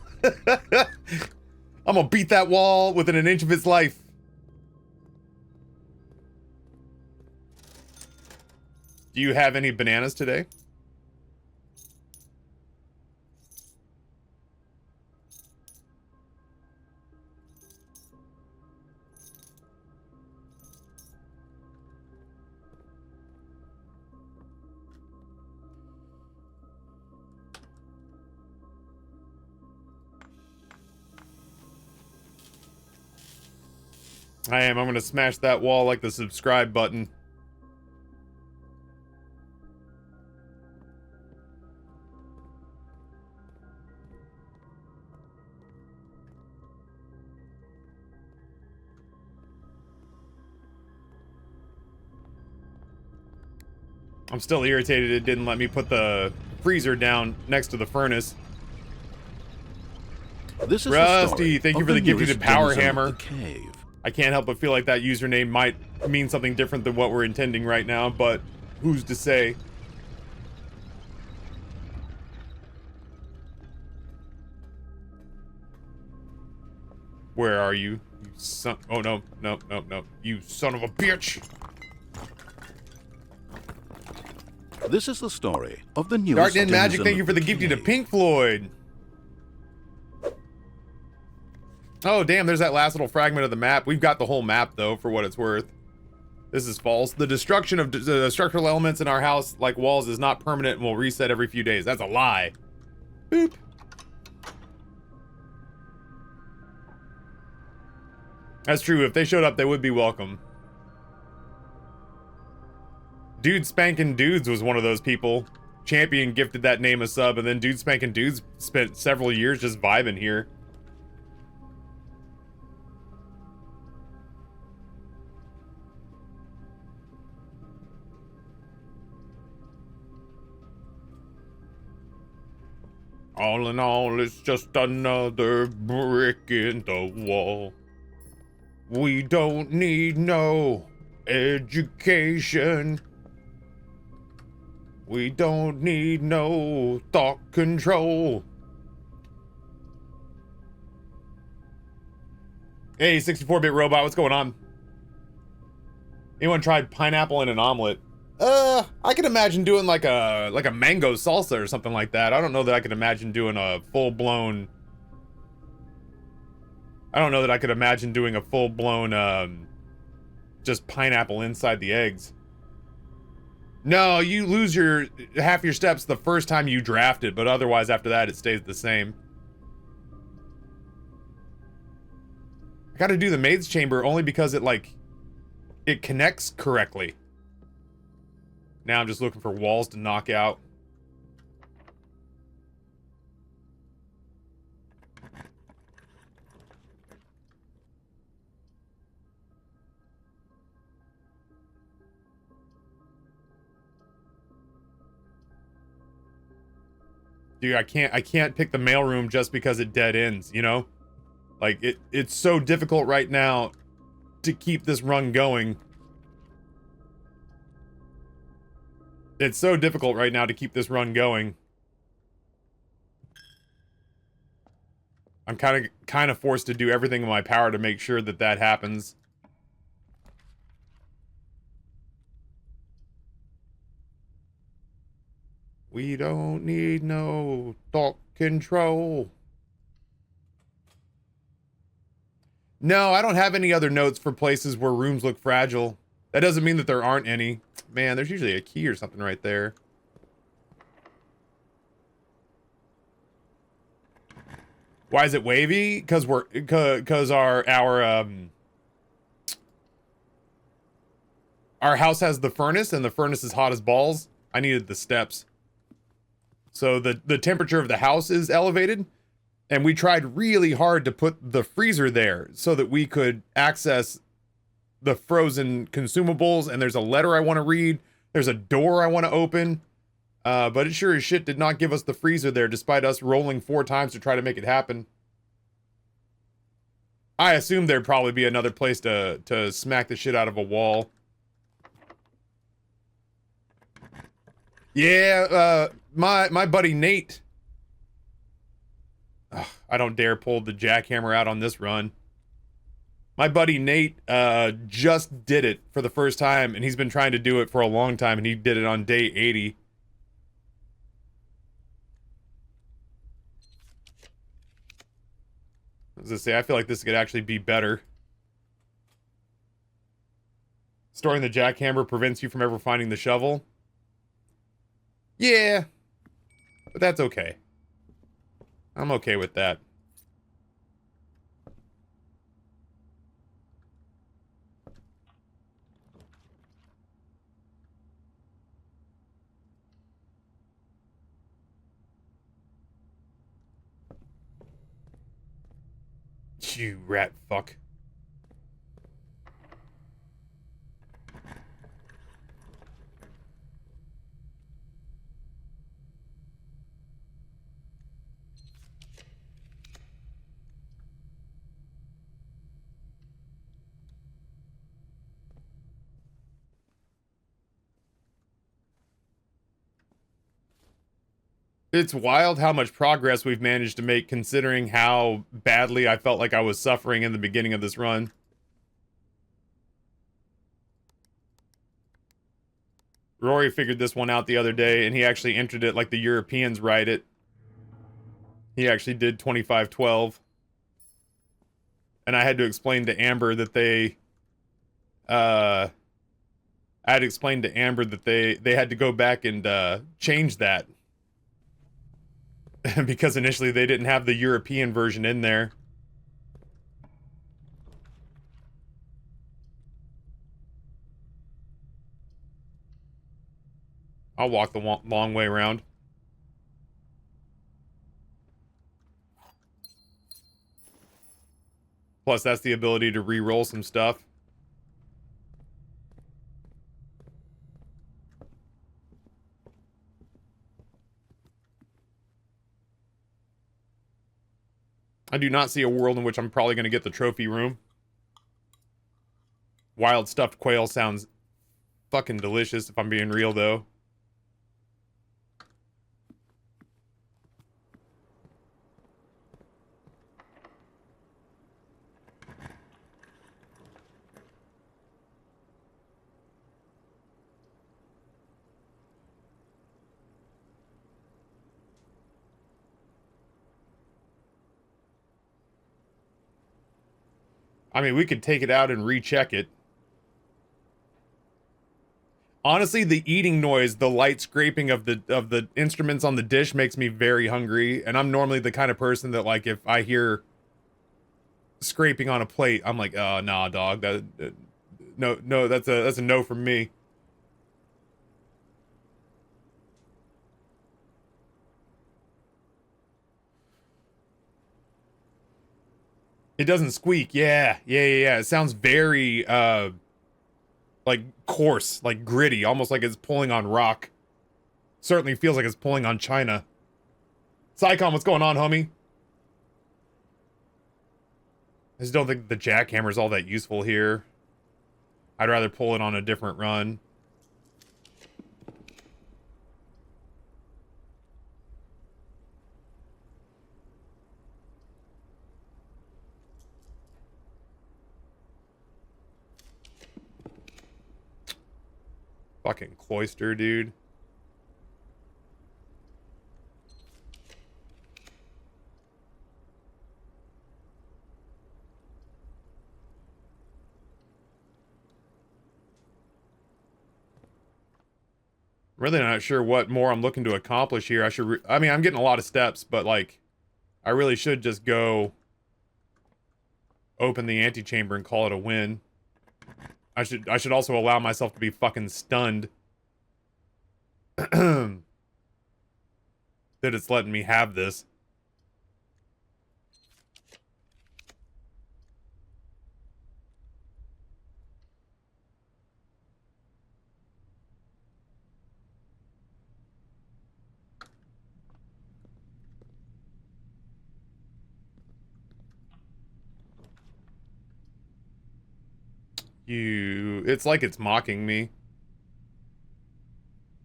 A: I'm gonna beat that wall within an inch of its life. Do you have any bananas today? I am. I'm gonna smash that wall like the subscribe button. I'm still irritated it didn't let me put the freezer down next to the furnace.
F: This is
A: Rusty, thank you for the gifted power hammer.
F: Cave.
A: I can't help but feel like that username might mean something different than what we're intending right now, but who's to say? Where are you? You son— oh no, no, no, no. You son of a bitch!
F: This is the story of the newest
A: Darknet Magic, thank you for the
F: cave.
A: gifting to Pink Floyd. Oh, damn, there's that last little fragment of the map. We've got the whole map, though, for what it's worth. This is false. The destruction of structural elements in our house, like walls, is not permanent and will reset every few days. That's a lie. Boop. That's true. If they showed up, they would be welcome. Dude Spankin' Dudes was one of those people. Champion gifted that name a sub, and then Dude Spankin' Dudes spent several years just vibing here. All in all, it's just another brick in the wall. We don't need no education. We don't need no thought control. Hey, 64-bit robot, what's going on? Anyone tried pineapple in an omelet? I could imagine doing like a mango salsa or something like that. I don't know that I could imagine doing a full-blown... I don't know that I could imagine doing a full-blown, just pineapple inside the eggs. No, you lose your half your steps the first time you draft it, but otherwise after that it stays the same. I gotta do the maid's chamber only because it connects correctly. Now I'm just looking for walls to knock out. Dude, I can't pick the mailroom just because it dead ends, you know? Like, it's so difficult right now to keep this run going. It's so difficult right now to keep this run going. I'm kind of forced to do everything in my power to make sure that that happens. We don't need no thought control. No, I don't have any other notes for places where rooms look fragile. That doesn't mean that there aren't any. Man, there's usually a key or something right there. Why is it wavy? Because our house has the furnace, and the furnace is hot as balls. I needed the steps. So the temperature of the house is elevated, and we tried really hard to put the freezer there so that we could access the frozen consumables, and there's a letter I want to read. There's a door I want to open. But it sure as shit did not give us the freezer there, despite us rolling 4 times to try to make it happen. I assume there'd probably be another place to smack the shit out of a wall. Yeah, my buddy Nate. Ugh, I don't dare pull the jackhammer out on this run. My buddy Nate just did it for the first time, and he's been trying to do it for a long time, and he did it on day 80. As I say, I feel like this could actually be better. Storing the jackhammer prevents you from ever finding the shovel. Yeah, but that's okay. I'm okay with that. You rat fuck. It's wild how much progress we've managed to make considering how badly I felt like I was suffering in the beginning of this run. Rory figured this one out the other day, and he actually entered it like the Europeans write it. He actually did 2512. And I had to explain to Amber that they had to go back and change that. Because initially they didn't have the European version in there. I'll walk the long way around. Plus, that's the ability to re-roll some stuff. I do not see a world in which I'm probably going to get the trophy room. Wild stuffed quail sounds fucking delicious, if I'm being real, though. I mean, we could take it out and recheck it. Honestly, the eating noise, the light scraping of the instruments on the dish makes me very hungry, and I'm normally the kind of person that, like, if I hear scraping on a plate, I'm like, oh, nah, dog, no, that's a no from me. It doesn't squeak. Yeah. It sounds very, like, coarse, like, gritty, almost like it's pulling on rock. Certainly feels like it's pulling on china. Psycon, what's going on, homie? I just don't think the jackhammer is all that useful here. I'd rather pull it on a different run. Fucking cloister, dude. Really not sure what more I'm looking to accomplish here. I mean, I'm getting a lot of steps, but like, I really should just go open the antechamber and call it a win. I should also allow myself to be fucking stunned that it's letting me have this. It's like it's mocking me.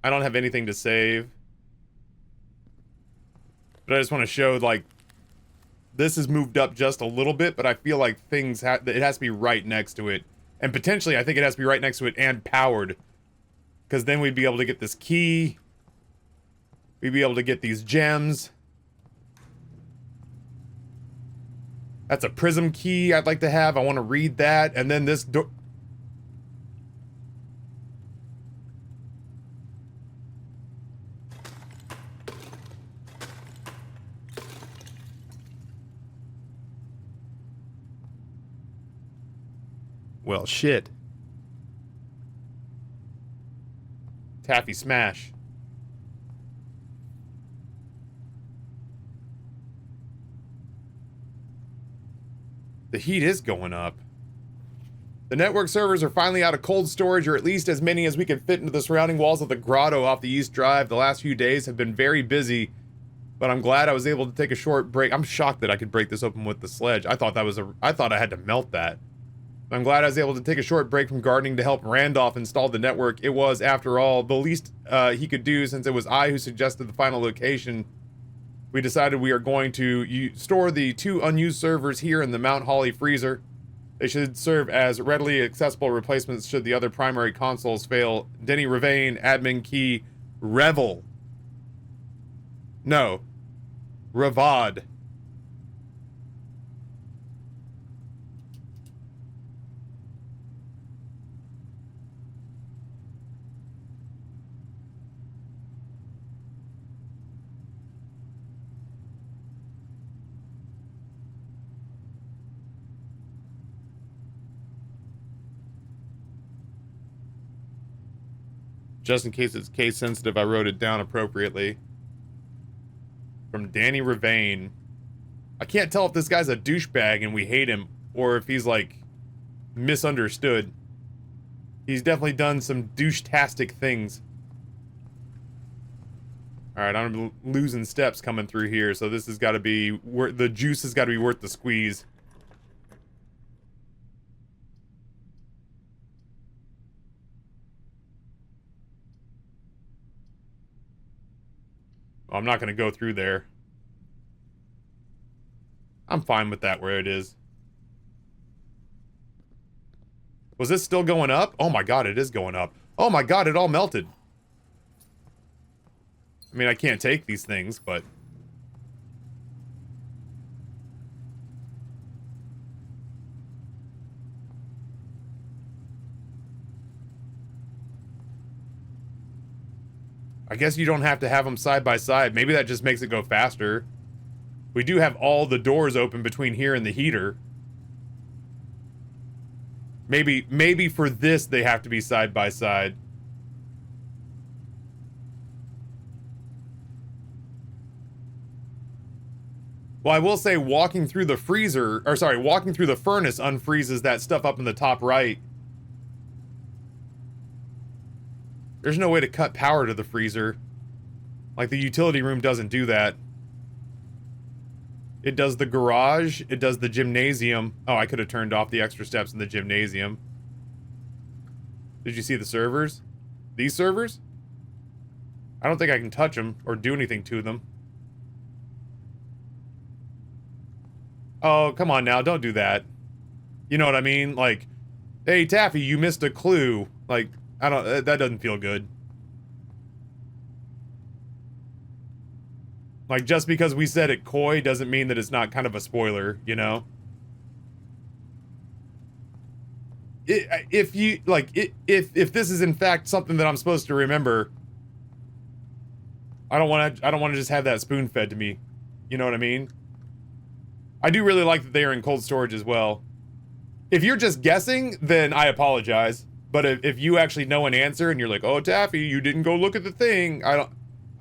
A: I don't have anything to save. But I just want to show, like, this has moved up just a little bit, but I feel like it has to be right next to it. And potentially, I think it has to be right next to it and powered. Because then we'd be able to get this key. We'd be able to get these gems. That's a prism key I'd like to have. I want to read that. And then this door... Well, shit. Taffy smash. The heat is going up. The network servers are finally out of cold storage, or at least as many as we can fit into the surrounding walls of the grotto off the East Drive. The last few days have been very busy, but I'm glad I was able to take a short break. I'm shocked that I could break this open with the sledge. I thought I had to melt that. I'm glad I was able to take a short break from gardening to help Randolph install the network. It was, after all, the least he could do, since it was I who suggested the final location. We decided we are going to store the 2 unused servers here in the Mount Holly freezer. They should serve as readily accessible replacements should the other primary consoles fail. Denny Ravane, admin key, Revel. No. Ravad. Just in case it's case sensitive, I wrote it down appropriately. From Danny Ravane. I can't tell if this guy's a douchebag and we hate him, or if he's, like, misunderstood. He's definitely done some douche-tastic things. Alright, I'm losing steps coming through here, so this has got to be... the juice has got to be worth the squeeze. I'm not going to go through there. I'm fine with that where it is. Was this still going up? Oh my god, it is going up. Oh my god, it all melted. I mean, I can't take these things, but... I guess you don't have to have them side by side. Maybe that just makes it go faster. We do have all the doors open between here and the heater. Maybe for this they have to be side by side. Well, I will say walking through the freezer, or sorry, walking through the furnace unfreezes that stuff up in the top right. There's no way to cut power to the freezer. Like, the utility room doesn't do that. It does the garage. It does the gymnasium. Oh, I could have turned off the extra steps in the gymnasium. Did you see the servers? These servers? I don't think I can touch them or do anything to them. Oh, come on now. Don't do that. You know what I mean? Like, hey, Taffy, you missed a clue. Like, I don't... that doesn't feel good. Like, just because we said it coy doesn't mean that it's not kind of a spoiler, you know? If this is in fact something that I'm supposed to remember, I don't want to just have that spoon fed to me. You know what I mean? I do really like that they are in cold storage as well. If you're just guessing, then I apologize. But if you actually know an answer and you're like, "Oh, Taffy, you didn't go look at the thing," I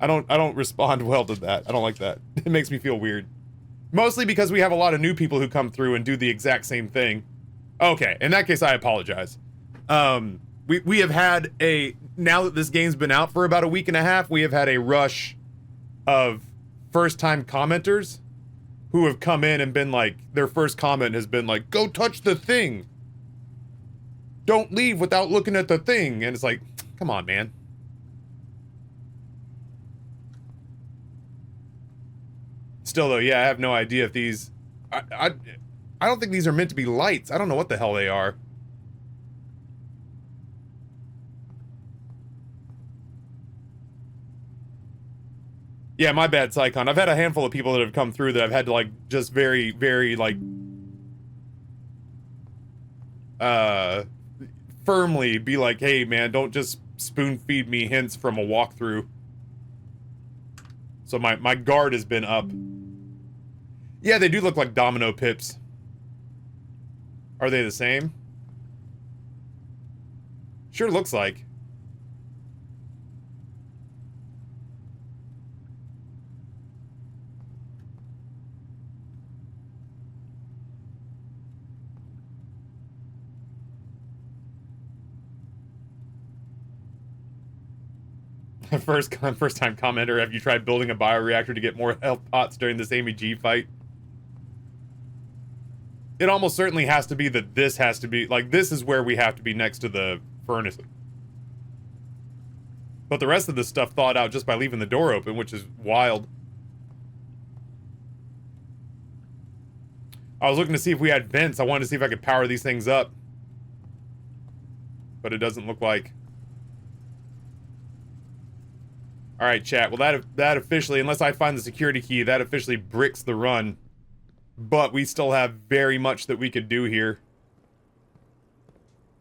A: don't respond well to that. I don't like that. It makes me feel weird. Mostly because we have a lot of new people who come through and do the exact same thing. Okay, in that case, I apologize. We have had now that this game's been out for about a week and a half, we have had a rush of first-time commenters who have come in and been like, their first comment has been like, "Go touch the thing. Don't leave without looking at the thing." And it's like, come on, man. Still though, yeah, I have no idea if these... I don't think these are meant to be lights. I don't know what the hell they are. Yeah, my bad, Psycon. I've had a handful of people that have come through that I've had to, like, just very, very, like... firmly be like, "Hey, man, don't just spoon-feed me hints from a walkthrough." So my guard has been up. Yeah, they do look like domino pips. Are they the same? Sure looks like. First time commenter, have you tried building a bioreactor to get more health pots during this Amy G fight? It almost certainly has to be that this has to be, like, this is where we have to be next to the furnace. But the rest of this stuff thawed out just by leaving the door open, which is wild. I was looking to see if we had vents. I wanted to see if I could power these things up. But it doesn't look like. Alright, chat. Well, that officially, unless I find the security key, that officially bricks the run. But we still have very much that we could do here.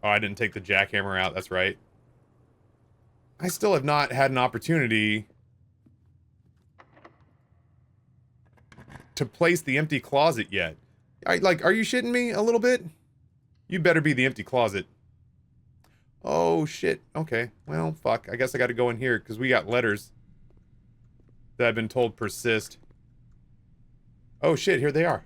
A: Oh, I didn't take the jackhammer out. That's right. I still have not had an opportunity to place the empty closet yet. Are you shitting me a little bit? You better be the empty closet. Oh, shit. Okay. Well, fuck. I guess I gotta go in here, because we got letters that I've been told persist. Oh, shit. Here they are.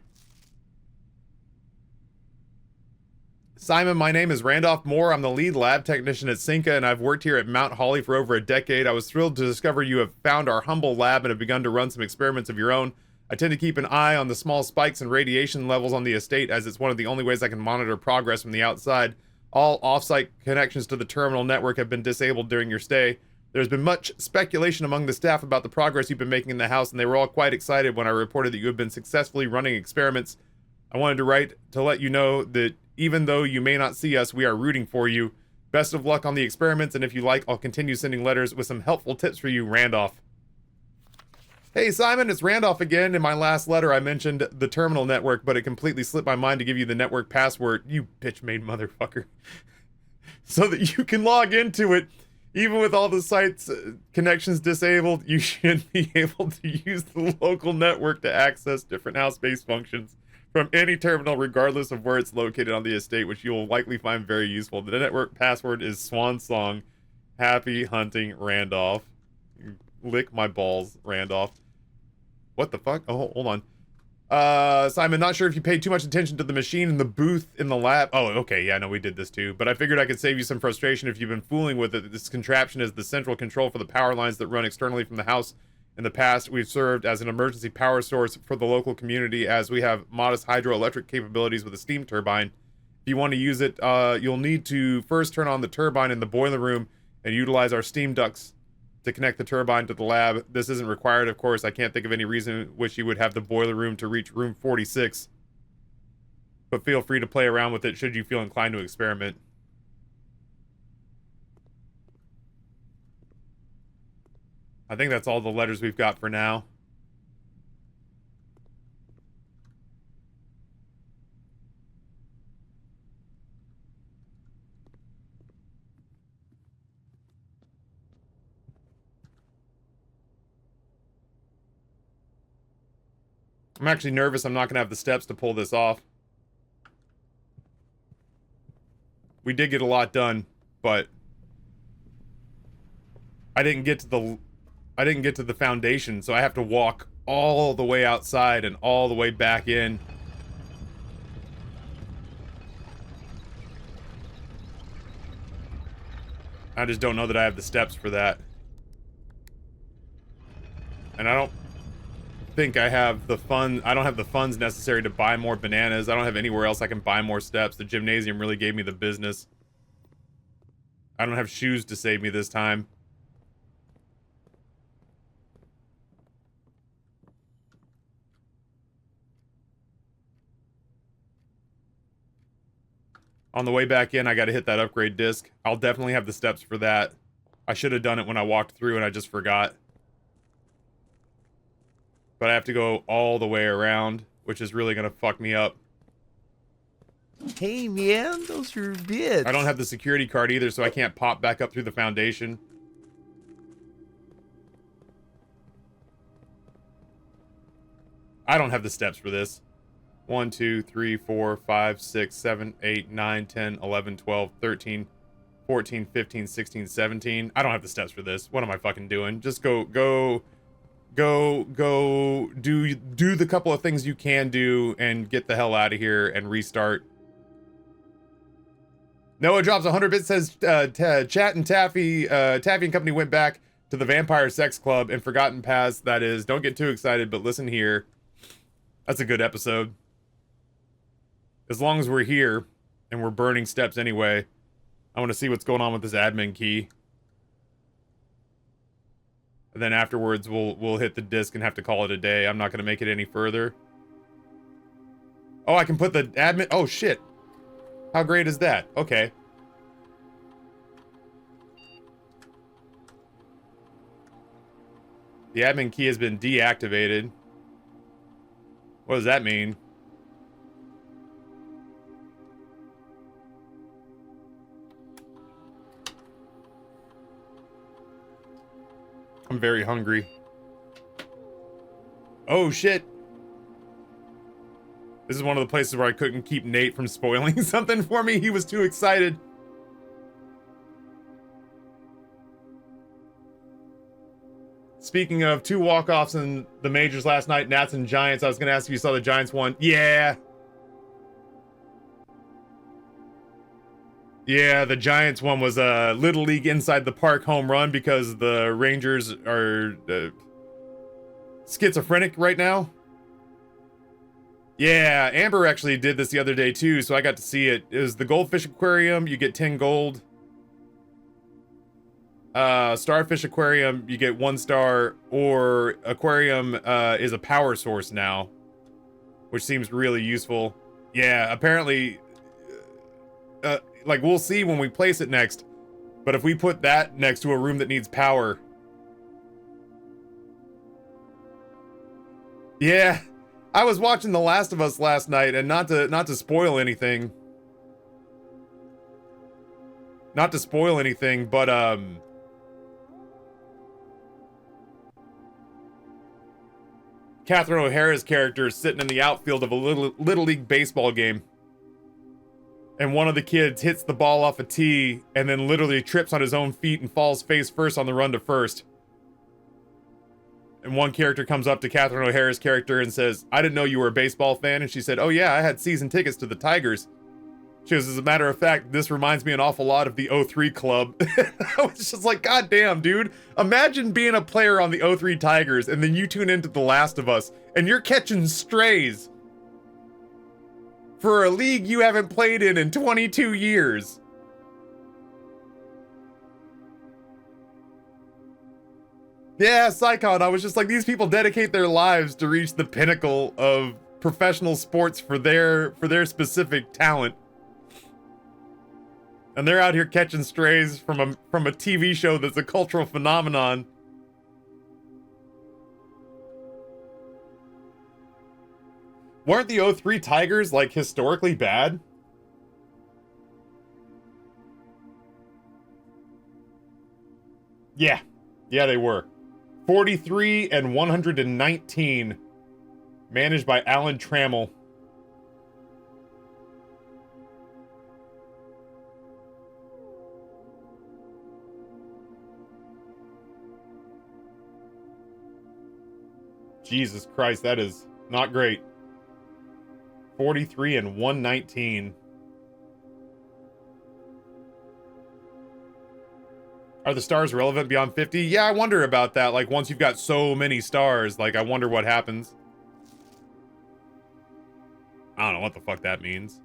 A: Simon, my name is Randolph Moore. I'm the lead lab technician at Cinca, and I've worked here at Mount Holly for over a decade. I was thrilled to discover you have found our humble lab and have begun to run some experiments of your own. I tend to keep an eye on the small spikes in radiation levels on the estate, as it's one of the only ways I can monitor progress from the outside. All off-site connections to the terminal network have been disabled during your stay. There's been much speculation among the staff about the progress you've been making in the house, and they were all quite excited when I reported that you have been successfully running experiments. I wanted to write to let you know that even though you may not see us, we are rooting for you. Best of luck on the experiments, and if you like, I'll continue sending letters with some helpful tips for you, Randolph. Hey Simon, it's Randolph again. In my last letter, I mentioned the terminal network, but it completely slipped my mind to give you the network password, you bitch-made motherfucker, so that you can log into it. Even with all the site's connections disabled, you should be able to use the local network to access different house-based functions from any terminal, regardless of where it's located on the estate, which you will likely find very useful. The network password is Swan Song. Happy hunting, Randolph. Lick my balls, Randolph. What the fuck? Oh, hold on. Simon, not sure if you paid too much attention to the machine in the booth in the lab. Oh, okay, yeah, no, we did this too. But I figured I could save you some frustration if you've been fooling with it. This contraption is the central control for the power lines that run externally from the house In the past, we've served as an emergency power source for the local community as we have modest hydroelectric capabilities with a steam turbine. If you want to use it, you'll need to first turn on the turbine in the boiler room and utilize our steam ducts to connect the turbine to the lab. This isn't required, of course. I can't think of any reason which you would have the boiler room to reach room 46. But feel free to play around with it should you feel inclined to experiment. I think that's all the letters we've got for now. I'm actually nervous I'm not going to have the steps to pull this off. We did get a lot done, but I didn't get to the foundation, so I have to walk all the way outside and all the way back in. I just don't know that I have the steps for that. And I don't think I have the I don't have the funds necessary to buy more bananas. I don't have anywhere else I can buy more steps. The gymnasium really gave me the business. I don't have shoes to save me this time. On the way back in, I got to hit that upgrade disc. I'll definitely have the steps for that. I should have done it when I walked through and I just forgot. But I have to go all the way around, which is really going to fuck me up.
G: Hey, man, those are bits.
A: I don't have the security card either, so I can't pop back up through the foundation. I don't have the steps for this. 1, 2, 3, 4, 5, 6, 7, 8, 9, 10, 11, 12, 13, 14, 15, 16, 17. I don't have the steps for this. What am I fucking doing? Just go do the couple of things you can do and get the hell out of here and restart. Noah drops 100 bits, says Chat and Taffy and company went back to the Vampire Sex Club and Forgotten Paths. That is, don't get too excited, but listen here. That's a good episode. As long as we're here and we're burning steps anyway, I want to see what's going on with this admin key. And then afterwards, we'll hit the disc and have to call it a day. I'm not going to make it any further. Oh, I can put the admin... Oh, shit. How great is that? Okay. The admin key has been deactivated. What does that mean? I'm very hungry. Oh, shit. This is one of the places where I couldn't keep Nate from spoiling something for me. He was too excited. Speaking of 2 walk-offs in the majors last night, Nats and Giants, I was going to ask if you saw the Giants one. Yeah. Yeah, the Giants one was a Little League inside the park home run because the Rangers are schizophrenic right now. Yeah, Amber actually did this the other day too, so I got to see it. It was the Goldfish Aquarium, you get 10 gold. Starfish Aquarium, you get 1 star, or Aquarium is a power source now, which seems really useful. Yeah, apparently... like, we'll see when we place it next. But if we put that next to a room that needs power... Yeah, I was watching The Last of Us last night, and not to spoil anything. Not to spoil anything, but, Catherine O'Hara's character is sitting in the outfield of a Little League baseball game. And one of the kids hits the ball off a tee and then literally trips on his own feet and falls face first on the run to first. And one character comes up to Catherine O'Hara's character and says, "I didn't know you were a baseball fan." And she said, "Oh yeah, I had season tickets to the Tigers." She goes, as a matter of fact, this reminds me an awful lot of the O3 club. I was just like, God damn, dude. Imagine being a player on the O3 Tigers and then you tune into The Last of Us and you're catching strays for a league you haven't played in 22 years. Yeah, Psychon, I was just like, these people dedicate their lives to reach the pinnacle of professional sports for their specific talent. And they're out here catching strays from a TV show that's a cultural phenomenon. Weren't the O3 Tigers, like, historically bad? Yeah. Yeah, they were. 43 and 119. Managed by Alan Trammell. Jesus Christ, that is not great. 43 and 119. Are the stars relevant beyond 50? Yeah, I wonder about that. Like, once you've got so many stars, like, I wonder what happens. I don't know what the fuck that means.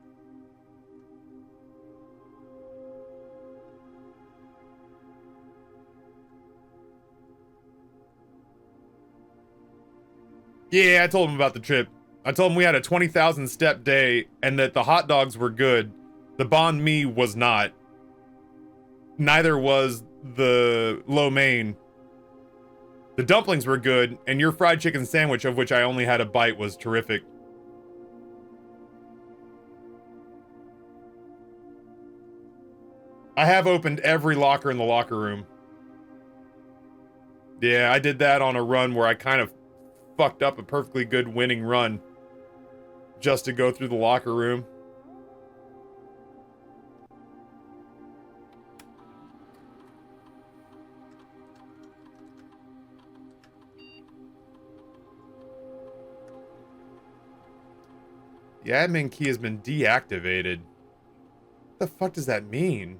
A: Yeah, I told him about the trip. I told him we had a 20,000 step day and that the hot dogs were good. The banh mi was not. Neither was the lo mein. The dumplings were good, and your fried chicken sandwich, of which I only had a bite, was terrific. I have opened every locker in the locker room. Yeah, I did that on a run where I kind of fucked up a perfectly good winning run just to go through the locker room. The admin key has been deactivated. What the fuck does that mean?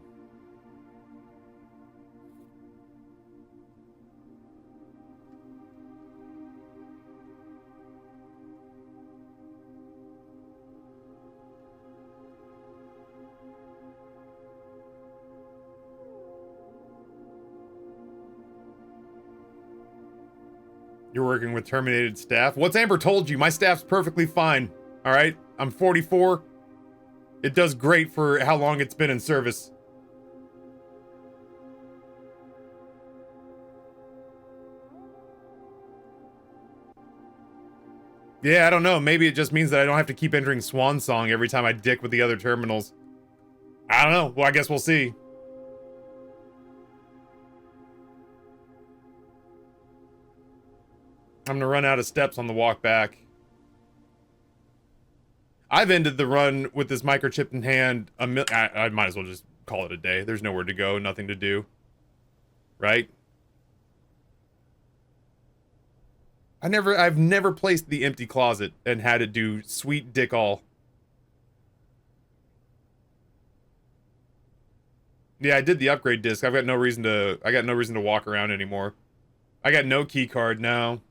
A: You're working with terminated staff? What's Amber told you? My staff's perfectly fine. All right? I'm 44. It does great for how long it's been in service. Yeah, I don't know. Maybe it just means that I don't have to keep entering Swan Song every time I dick with the other terminals. I don't know. Well, I guess we'll see. I'm gonna run out of steps on the walk back. I've ended the run with this microchip in hand. I might as well just call it a day. There's nowhere to go, nothing to do. Right? I've never placed the empty closet and had it do sweet dick all. Yeah, I did the upgrade disc. I got no reason to walk around anymore. I got no key card now.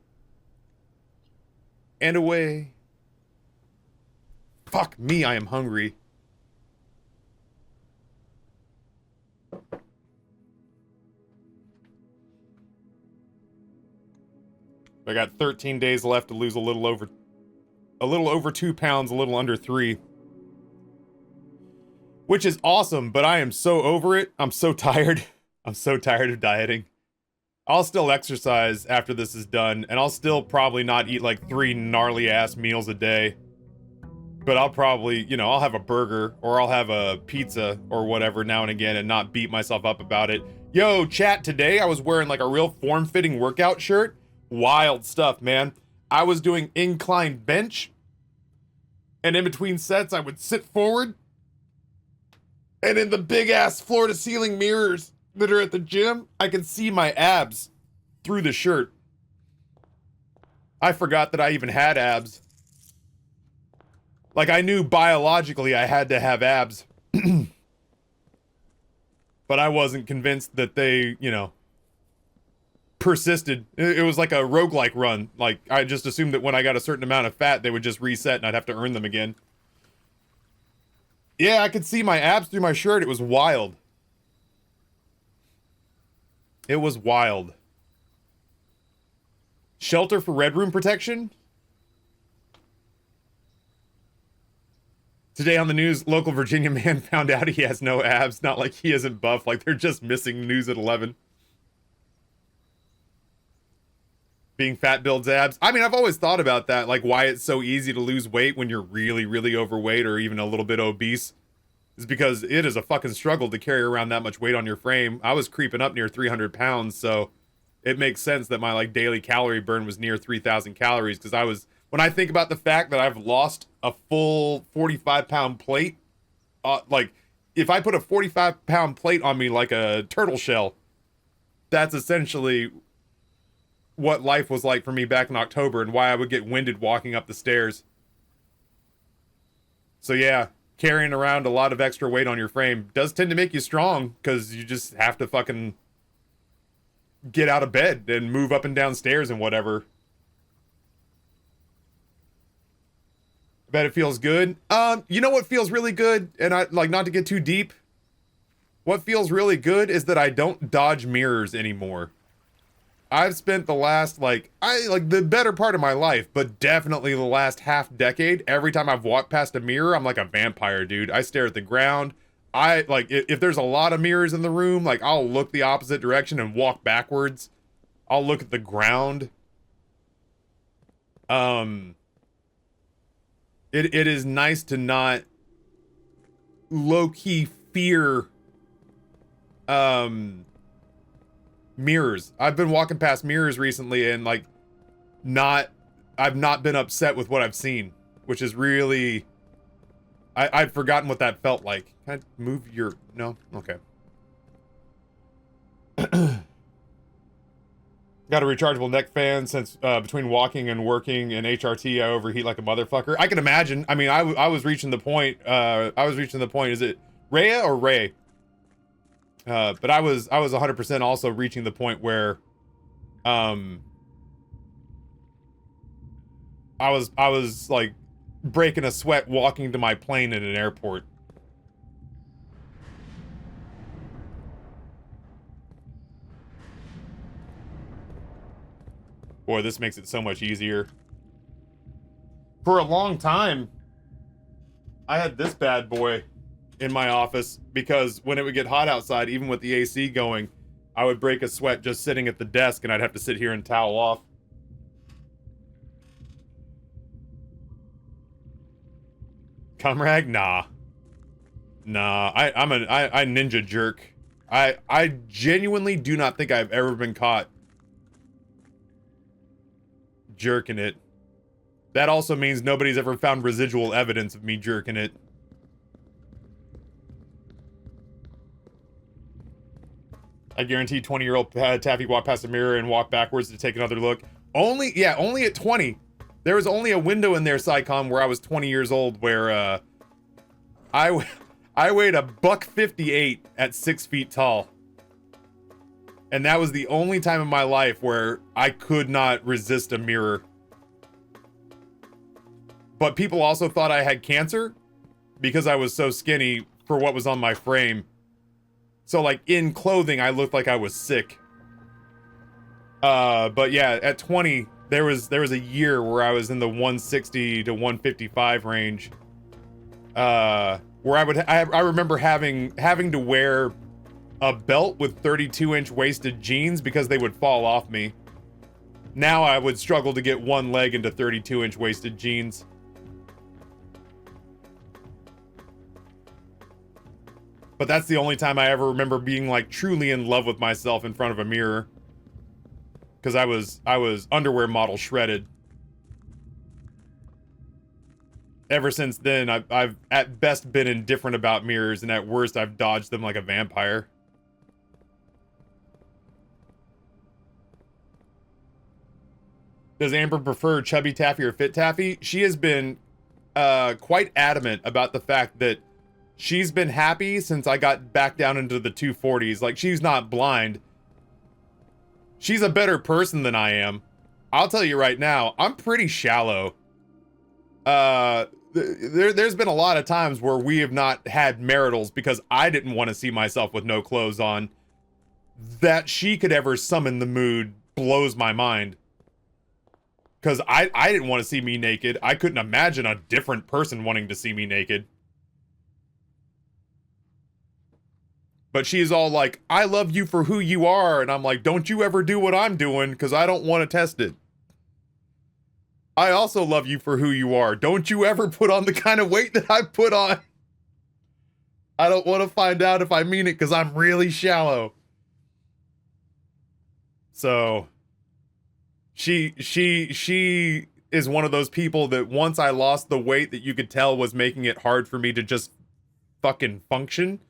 A: And away. Fuck me, I am hungry. I got 13 days left to lose a little over 2 pounds, a little under 3. Which is awesome, but I am so over it. I'm so tired. I'm so tired of dieting. I'll still exercise after this is done, and I'll still probably not eat like 3 gnarly ass meals a day. But I'll probably, you know, I'll have a burger or I'll have a pizza or whatever now and again and not beat myself up about it. Yo, chat, today I was wearing like a real form-fitting workout shirt. Wild stuff, man. I was doing incline bench, and in between sets I would sit forward, and in the big ass floor-to-ceiling mirrors that are at the gym, I can see my abs through the shirt. I forgot that I even had abs. Like, I knew biologically I had to have abs. But I wasn't convinced that they, you know, persisted. It was like a roguelike run. Like, I just assumed that when I got a certain amount of fat, they would just reset and I'd have to earn them again. Yeah, I could see my abs through my shirt. It was wild. It was wild. Shelter for Red Room protection? Today on the news, local Virginia man found out he has no abs. Not like he isn't buff, like they're just missing news at 11. Being fat builds abs. I mean, I've always thought about that, like why it's so easy to lose weight when you're really, really overweight or even a little bit obese. Is because it is a fucking struggle to carry around that much weight on your frame. I was creeping up near 300 pounds, so it makes sense that my like daily calorie burn was near 3,000 calories because I was, when I think about the fact that I've lost a full 45-pound plate, like if I put a 45-pound plate on me like a turtle shell, that's essentially what life was like for me back in October and why I would get winded walking up the stairs. So yeah, carrying around a lot of extra weight on your frame does tend to make you strong because you just have to fucking get out of bed and move up and down stairs and whatever. I bet it feels good. You know what feels really good? And I like, not to get too deep. What feels really good is that I don't dodge mirrors anymore. I've spent the last, the better part of my life, but definitely the last half decade, every time I've walked past a mirror, I'm like a vampire, dude. I stare at the ground. If there's a lot of mirrors in the room, like, I'll look the opposite direction and walk backwards. I'll look at the ground. It is nice to not low-key fear, mirrors. I've been walking past mirrors recently and I've not been upset with what I've seen, which is really, I'd forgotten what that felt like. Can I move your, no? Okay. Got a rechargeable neck fan since between walking and working in HRT, I overheat like a motherfucker. I can imagine. I mean, I was reaching the point, is it Rhea or Ray? But I was 100% also reaching the point where, I was like breaking a sweat walking to my plane at an airport. Boy, this makes it so much easier. For a long time, I had this bad boy in my office because when it would get hot outside, even with the AC going, I would break a sweat just sitting at the desk and I'd have to sit here and towel off. Comrade? Nah. I ninja jerk. I genuinely do not think I've ever been caught jerking it. That also means nobody's ever found residual evidence of me jerking it. I guarantee 20-year-old Taffy walked past a mirror and walked backwards to take another look. Only at 20. There was only a window in there, Psycom, where I was 20 years old, where I weighed a $158 at 6 feet tall. And that was the only time in my life where I could not resist a mirror. But people also thought I had cancer because I was so skinny for what was on my frame. So, like, in clothing, I looked like I was sick. But yeah, at 20, there was a year where I was in the 160 to 155 range. Where I remember having to wear a belt with 32-inch waisted jeans because they would fall off me. Now I would struggle to get one leg into 32-inch waisted jeans. But that's the only time I ever remember being like truly in love with myself in front of a mirror. Because I was underwear model shredded. Ever since then, I've at best been indifferent about mirrors, and at worst, I've dodged them like a vampire. Does Amber prefer chubby Taffy or fit Taffy? She has been quite adamant about the fact that she's been happy since I got back down into the 240s. Like, she's not blind. She's a better person than I am. I'll tell you right now, I'm pretty shallow. There's been a lot of times where we have not had maritals because I didn't want to see myself with no clothes on. That she could ever summon the mood blows my mind. Because I didn't want to see me naked. I couldn't imagine a different person wanting to see me naked. But she's all like, I love you for who you are. And I'm like, don't you ever do what I'm doing, because I don't want to test it. I also love you for who you are. Don't you ever put on the kind of weight that I put on. I don't want to find out if I mean it, because I'm really shallow. So she is one of those people that once I lost the weight that you could tell was making it hard for me to just fucking function.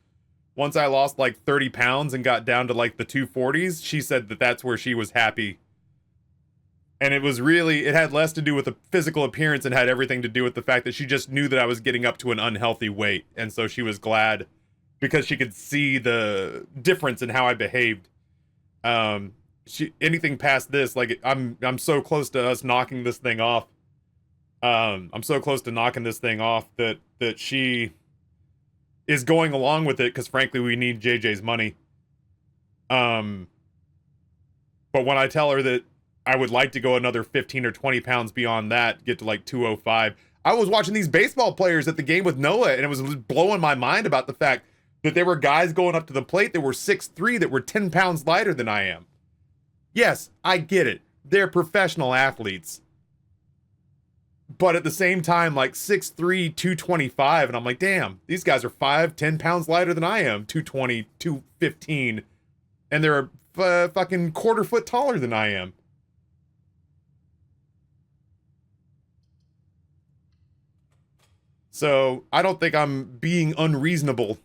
A: Once I lost like 30 pounds and got down to like the 240s, she said that that's where she was happy. And it was really, it had less to do with the physical appearance and had everything to do with the fact that she just knew that I was getting up to an unhealthy weight. And so she was glad because she could see the difference in how I behaved. Anything past this, like I'm so close to us knocking this thing off. I'm so close to knocking this thing off that she is going along with it because frankly we need JJ's money. But when I tell her that I would like to go another 15 or 20 pounds beyond that, get to like 205. I was watching these baseball players at the game with Noah, and it was blowing my mind about the fact that there were guys going up to the plate that were 6'3", that were 10 pounds lighter than I am. Yes, I get it. They're professional athletes. But at the same time, like 6'3", 225, and I'm like, damn, these guys are 5-10 pounds lighter than I am, 220, 215, and they're a fucking quarter foot taller than I am. So I don't think I'm being unreasonable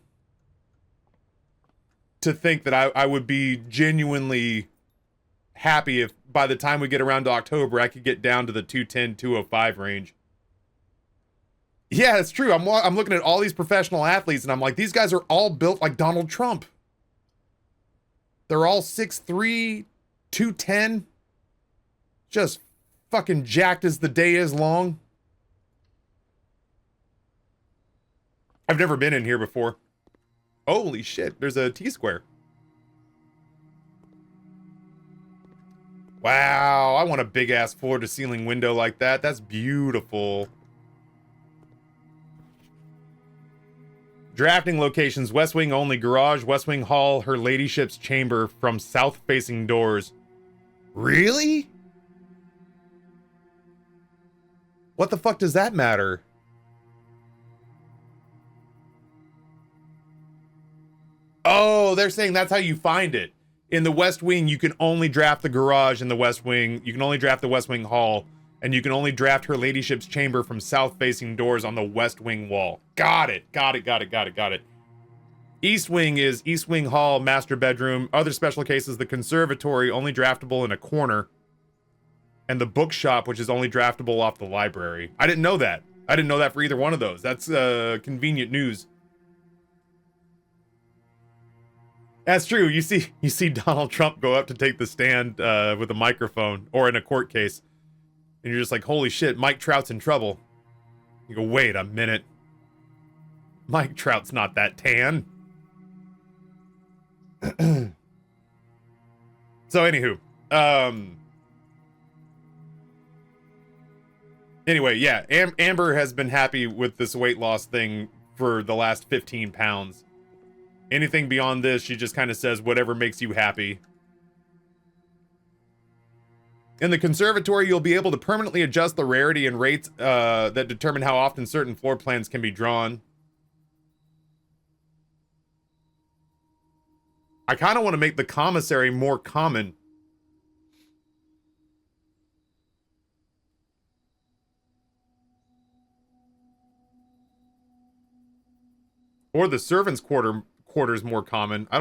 A: to think that I would be genuinely happy if by the time we get around to October, I could get down to the 210, 205 range. Yeah, it's true. I'm looking at all these professional athletes and I'm like, these guys are all built like Donald Trump. They're all 6'3", 210. Just fucking jacked as the day is long. I've never been in here before. Holy shit, there's a T-square. Wow, I want a big-ass floor-to-ceiling window like that. That's beautiful. Drafting locations, West Wing only, garage, West Wing hall, her ladyship's chamber from south-facing doors. Really? What the fuck does that matter? Oh, they're saying that's how you find it. In the West Wing, you can only draft the garage in the West Wing. You can only draft the West Wing hall. And you can only draft her ladyship's chamber from south-facing doors on the West Wing wall. Got it. Got it. East Wing is East Wing hall, master bedroom. Other special cases, the conservatory, only draftable in a corner. And the bookshop, which is only draftable off the library. I didn't know that. I didn't know that for either one of those. That's convenient news. That's true. You see Donald Trump go up to take the stand with a microphone or in a court case. And you're just like, holy shit, Mike Trout's in trouble. You go, wait a minute. Mike Trout's not that tan. So anywho. Anyway, yeah. Amber has been happy with this weight loss thing for the last 15 pounds. Anything beyond this, she just kind of says, whatever makes you happy. In the conservatory, you'll be able to permanently adjust the rarity and rates that determine how often certain floor plans can be drawn. I kind of want to make the commissary more common. Or the servants' quarters more common. I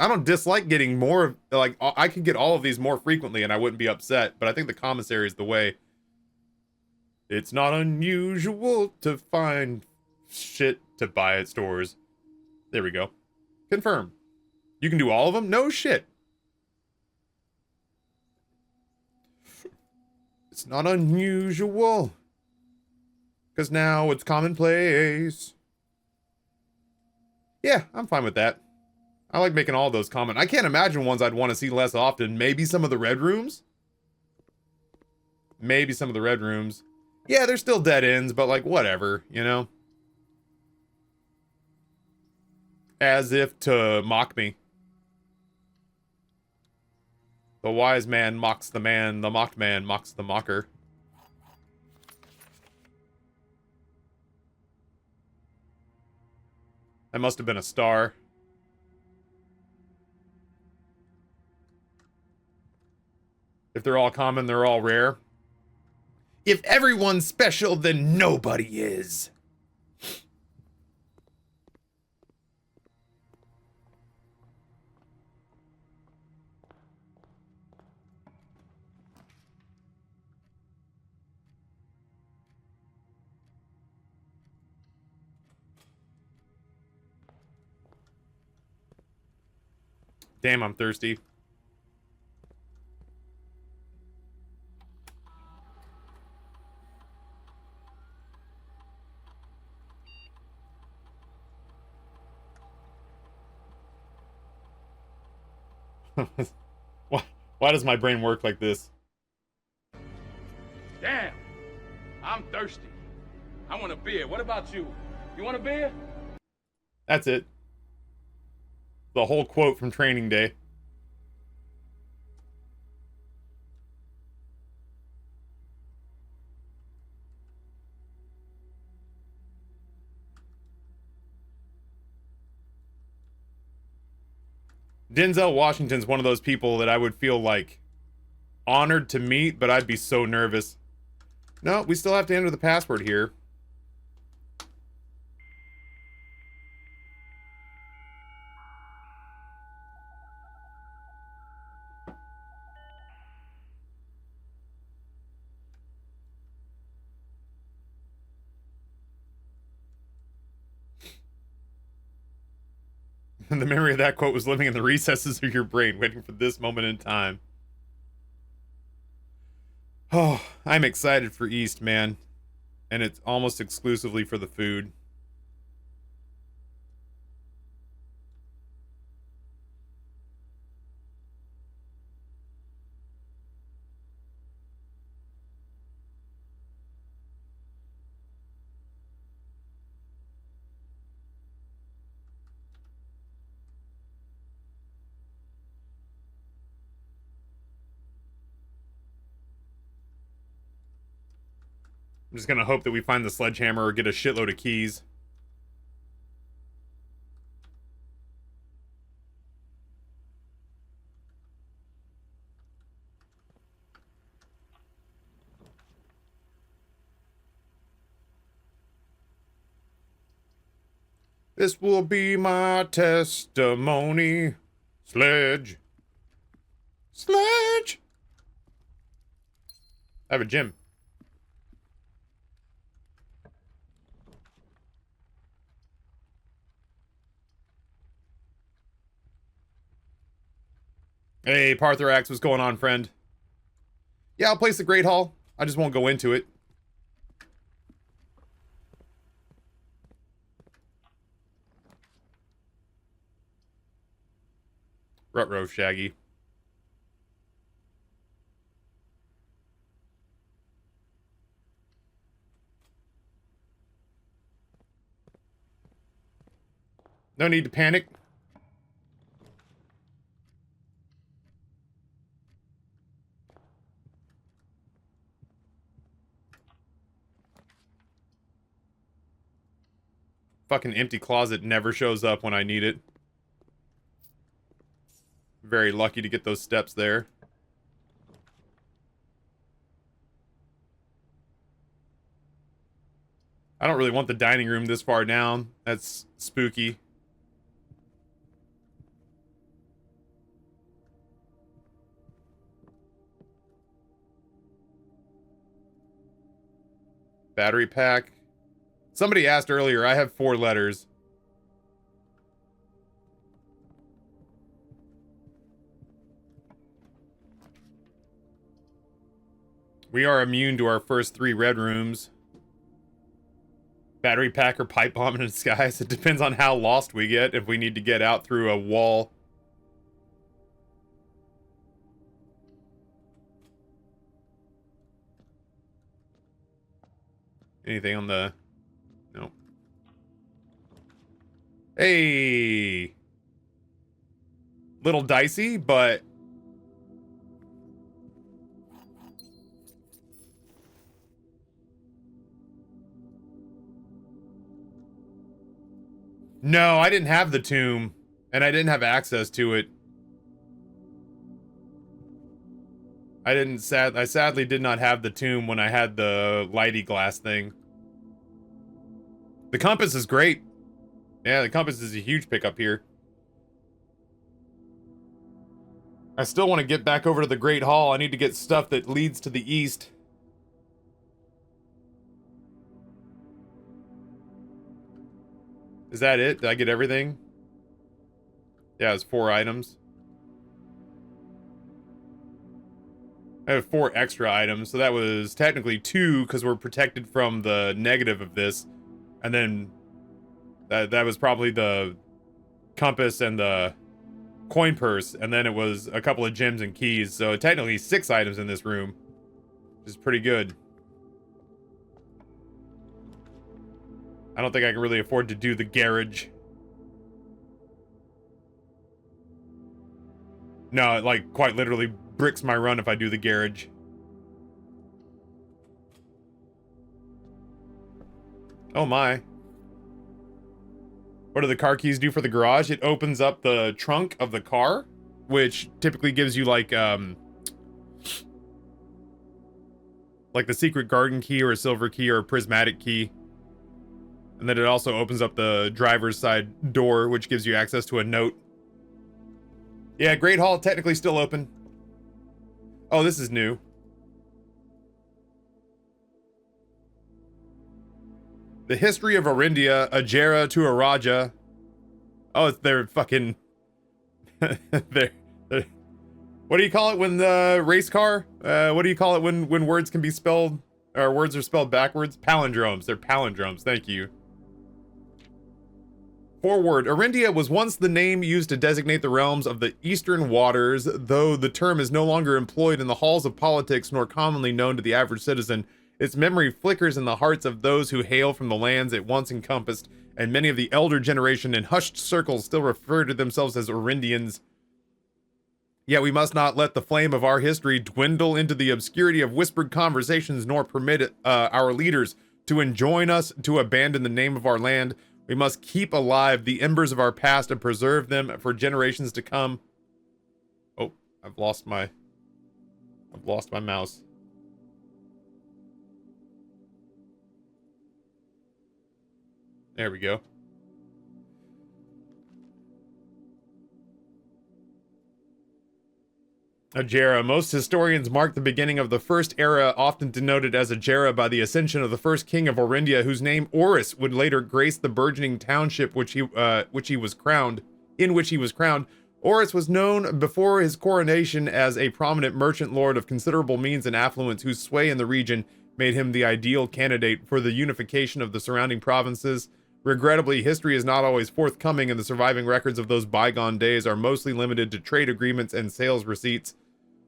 A: don't dislike getting more, like, I could get all of these more frequently and I wouldn't be upset, but I think the commissary is the way. It's not unusual to find shit to buy at stores. There we go. Confirm. You can do all of them? No shit. It's not unusual. Because now it's commonplace. Yeah, I'm fine with that. I like making all those common. I can't imagine ones I'd want to see less often. Maybe some of the red rooms? Maybe some of the red rooms. Yeah, they're still dead ends, but like, whatever, you know? As if to mock me. The wise man mocks the man, the mocked man mocks the mocker. That must have been a star. If they're all common, they're all rare. If everyone's special, then nobody is. Damn, I'm thirsty. Why does my brain work like this?
H: Damn, I'm thirsty. I want a beer. What about you? You want a beer?
A: That's it. The whole quote from Training Day. Denzel Washington's one of those people that I would feel like honored to meet, but I'd be so nervous. No, we still have to enter the password here. And the memory of that quote was living in the recesses of your brain, waiting for this moment in time. Oh, I'm excited for East, man. And it's almost exclusively for the food. I'm just gonna hope that we find the sledgehammer or get a shitload of keys. This will be my testimony. Sledge. Sledge! I have a gym. Hey, Parthrax, what's going on, friend? Yeah, I'll place the Great Hall. I just won't go into it. Ruh-roh, Shaggy. No need to panic. Fucking empty closet never shows up when I need it. Very lucky to get those steps there. I don't really want the dining room this far down. That's spooky. Battery pack. Somebody asked earlier, I have 4 letters. We are immune to our first 3 red rooms. Battery pack or pipe bomb in disguise. It depends on how lost we get, if we need to get out through a wall. Anything on the... No. Hey! Little dicey, but... No, I didn't have the tomb, and I didn't have access to it. I sadly did not have the tomb when I had the lighty glass thing. The compass is great. Yeah, the compass is a huge pickup here. I still want to get back over to the Great Hall. I need to get stuff that leads to the east. Is that it? Did I get everything? Yeah, it's 4 items. I have 4 extra items, so that was technically 2 because we're protected from the negative of this. And then that was probably the compass and the coin purse, and then it was a couple of gems and keys. So technically 6 items in this room, which is pretty good. I don't think I can really afford to do the garage. No, it like quite literally bricks my run if I do the garage. Oh my. What do the car keys do for the garage? It opens up the trunk of the car, which typically gives you like the secret garden key or a silver key or a prismatic key. And then it also opens up the driver's side door, which gives you access to a note. Yeah, Great Hall technically still open. Oh, this is new. The history of Orindia, Ajera to Araja. Oh, they're fucking... they're... What do you call it when the race car? What do you call it when words can be spelled... or words are spelled backwards? Palindromes. They're palindromes. Thank you. Forward. Orindia was once the name used to designate the realms of the eastern waters, though the term is no longer employed in the halls of politics nor commonly known to the average citizen. Its memory flickers in the hearts of those who hail from the lands it once encompassed, and many of the elder generation in hushed circles still refer to themselves as Orindians. Yet we must not let the flame of our history dwindle into the obscurity of whispered conversations, nor permit our leaders to enjoin us to abandon the name of our land. We must keep alive the embers of our past and preserve them for generations to come. Oh, I've lost my mouse. There we go. Ajera. Most historians mark the beginning of the first era, often denoted as Ajera, by the ascension of the first king of Orindia, whose name Oris would later grace the burgeoning township in which he was crowned. Oris was known before his coronation as a prominent merchant lord of considerable means and affluence, whose sway in the region made him the ideal candidate for the unification of the surrounding provinces. Regrettably, history is not always forthcoming, and the surviving records of those bygone days are mostly limited to trade agreements and sales receipts.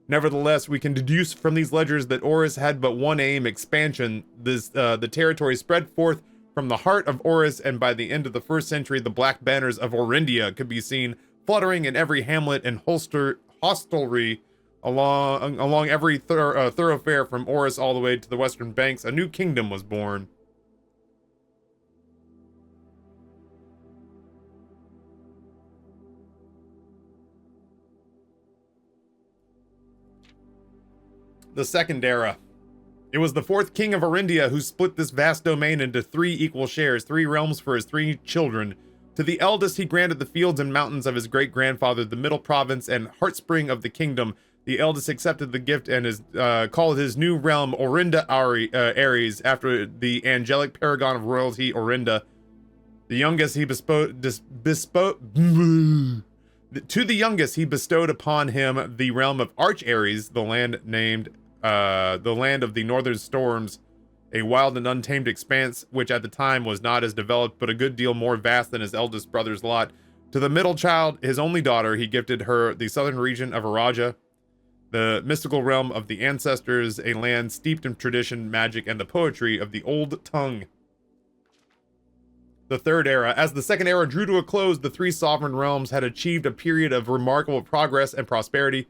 A: Nevertheless, we can deduce from these ledgers that Oris had but one aim: expansion. The territory spread forth from the heart of Oris, and by the end of the 1st century, the black banners of Orindia could be seen fluttering in every hamlet and hostelry along every thoroughfare from Oris all the way to the western banks. A new kingdom was born. The Second Era. It was the 4th king of Orindia who split this vast domain into 3 equal shares, 3 realms for his 3 children. To the eldest he granted the fields and mountains of his great-grandfather, the middle province and heartspring of the kingdom. The eldest accepted the gift and is called his new realm Orinda Ares, after the angelic paragon of royalty Orinda. The youngest he to the youngest he bestowed upon him the realm of Arch Ares, the land named the land of the northern storms, a wild and untamed expanse which at the time was not as developed but a good deal more vast than his eldest brother's lot. To the middle child, his only daughter, he gifted her the southern region of Araja, the mystical realm of the ancestors, a land steeped in tradition, magic, and the poetry of the old tongue. The third era. As the second era drew to a close, the three sovereign realms had achieved a period of remarkable progress and prosperity.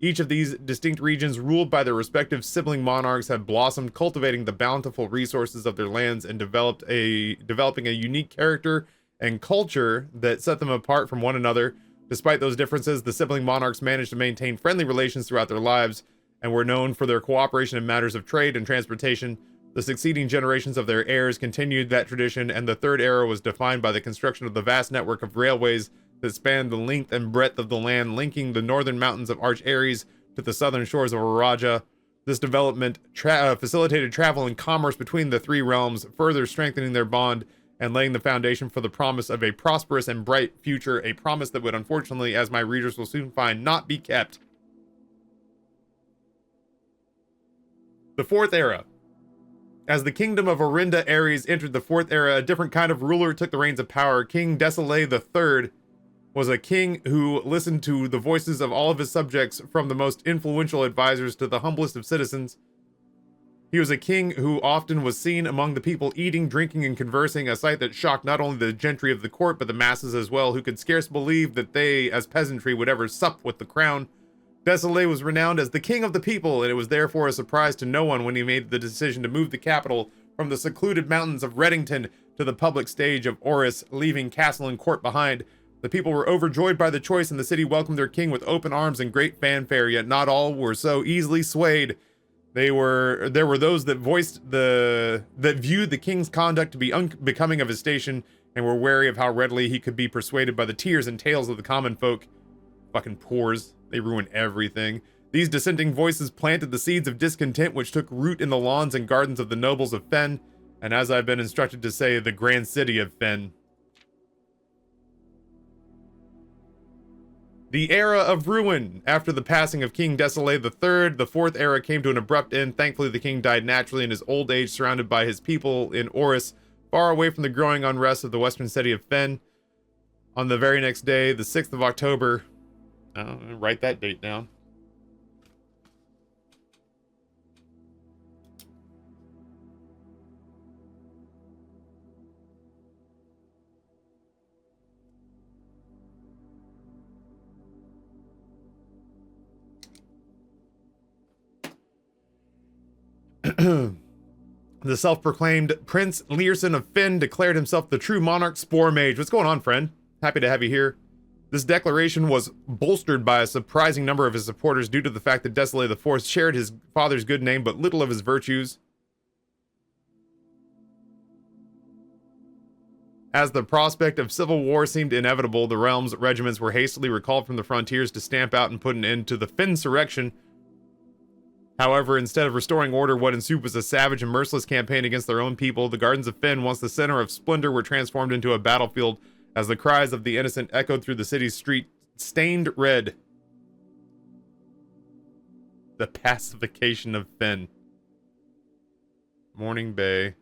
A: Each of these distinct regions, ruled by their respective sibling monarchs, had blossomed, cultivating the bountiful resources of their lands and developing a unique character and culture that set them apart from one another. Despite those differences, the sibling monarchs managed to maintain friendly relations throughout their lives and were known for their cooperation in matters of trade and transportation. The succeeding generations of their heirs continued that tradition, and the third era was defined by the construction of the vast network of railways that spanned the length and breadth of the land, linking the northern mountains of Arch Ares to the southern shores of Araja. This development facilitated travel and commerce between the three realms, further strengthening their bond and laying the foundation for the promise of a prosperous and bright future, a promise that would unfortunately, as my readers will soon find, not be kept. The fourth era. As the kingdom of Orinda Ares entered the fourth era, a different kind of ruler took the reins of power. King Desolé III was a king who listened to the voices of all of his subjects, from the most influential advisors to the humblest of citizens. He was a king who often was seen among the people eating, drinking, and conversing, a sight that shocked not only the gentry of the court, but the masses as well, who could scarce believe that they, as peasantry, would ever sup with the crown. Desolé was renowned as the king of the people, and it was therefore a surprise to no one when he made the decision to move the capital from the secluded mountains of Reddington to the public stage of Oris, leaving castle and court behind. The people were overjoyed by the choice, and the city welcomed their king with open arms and great fanfare, yet not all were so easily swayed. There were those that viewed the king's conduct to be unbecoming of his station, and were wary of how readily he could be persuaded by the tears and tales of the common folk. Fucking poors. They ruin everything. These dissenting voices planted the seeds of discontent which took root in the lawns and gardens of the nobles of Fen, and as I've been instructed to say, the grand city of Fen. The era of ruin. After the passing of King Desolé III, the fourth era came to an abrupt end. Thankfully, the king died naturally in his old age, surrounded by his people in Oris, far away from the growing unrest of the western city of Fen. On the very next day, the 6th of October, write that date down. The self-proclaimed Prince Learson of Fen declared himself the true monarch Spore Mage. What's going on, friend? Happy to have you here. This declaration was bolstered by a surprising number of his supporters due to the fact that Desolé IV shared his father's good name but little of his virtues. As the prospect of civil war seemed inevitable, the realm's regiments were hastily recalled from the frontiers to stamp out and put an end to the Fensurrection. However, instead of restoring order, what ensued was a savage and merciless campaign against their own people. The gardens of Fen, once the center of splendor, were transformed into a battlefield as the cries of the innocent echoed through the city's street, stained red. The pacification of Fen. Morning Bay.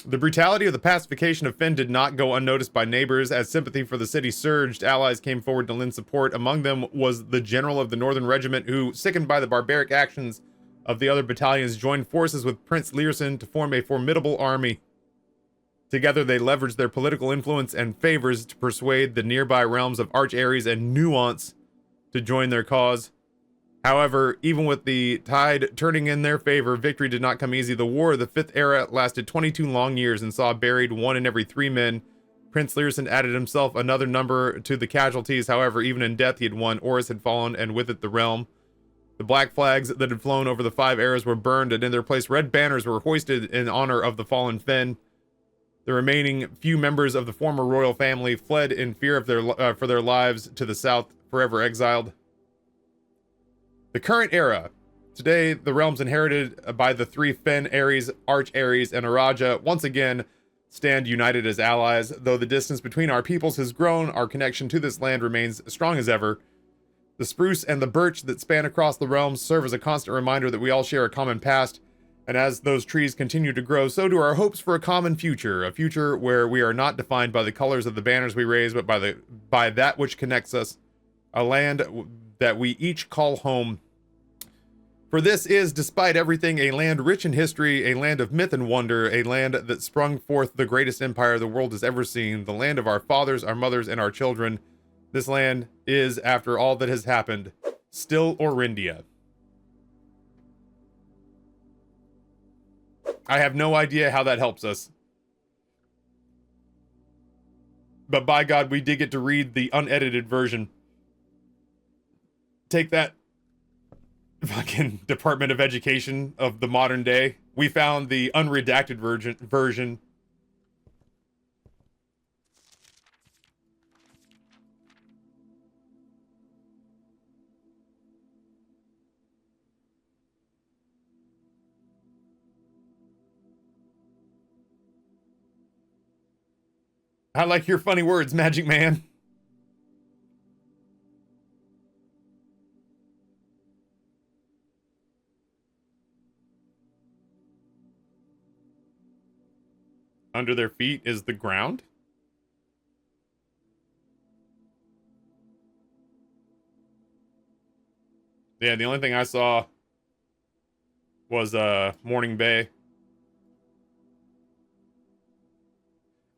A: The brutality of the pacification of Fen did not go unnoticed by neighbors. As sympathy for the city surged, allies came forward to lend support. Among them was the general of the Northern Regiment, who, sickened by the barbaric actions of the other battalions, joined forces with Prince Learson to form a formidable army. Together, they leveraged their political influence and favors to persuade the nearby realms of Arch Ares and Nuance to join their cause. However, even with the tide turning in their favor, victory did not come easy. The War of the Fifth Era lasted 22 long years and saw buried 1 in every 3 men. Prince Learson added himself another number to the casualties. However, even in death he had won. Oris had fallen, and with it the realm. The black flags that had flown over the 5 eras were burned, and in their place red banners were hoisted in honor of the fallen Fen. The remaining few members of the former royal family fled in fear of for their lives to the south, forever exiled. The current era. Today, the realms inherited by the three Fen, Ares, Arch-Ares, and Araja once again stand united as allies. Though the distance between our peoples has grown, our connection to this land remains strong as ever. The spruce and the birch that span across the realms serve as a constant reminder that we all share a common past, and as those trees continue to grow, so do our hopes for a common future, a future where we are not defined by the colors of the banners we raise, but by that which connects us, a land that we each call home. For this is, despite everything, a land rich in history, a land of myth and wonder, a land that sprung forth the greatest empire the world has ever seen, the land of our fathers, our mothers, and our children. This land is, after all that has happened, still Orindia. I have no idea how that helps us. But by God, we did get to read the unedited version. Take that, fucking Department of Education of the modern day. We found the unredacted version. I like your funny words, Magic Man. Under their feet is the ground? Yeah, the only thing I saw was Morning Bay.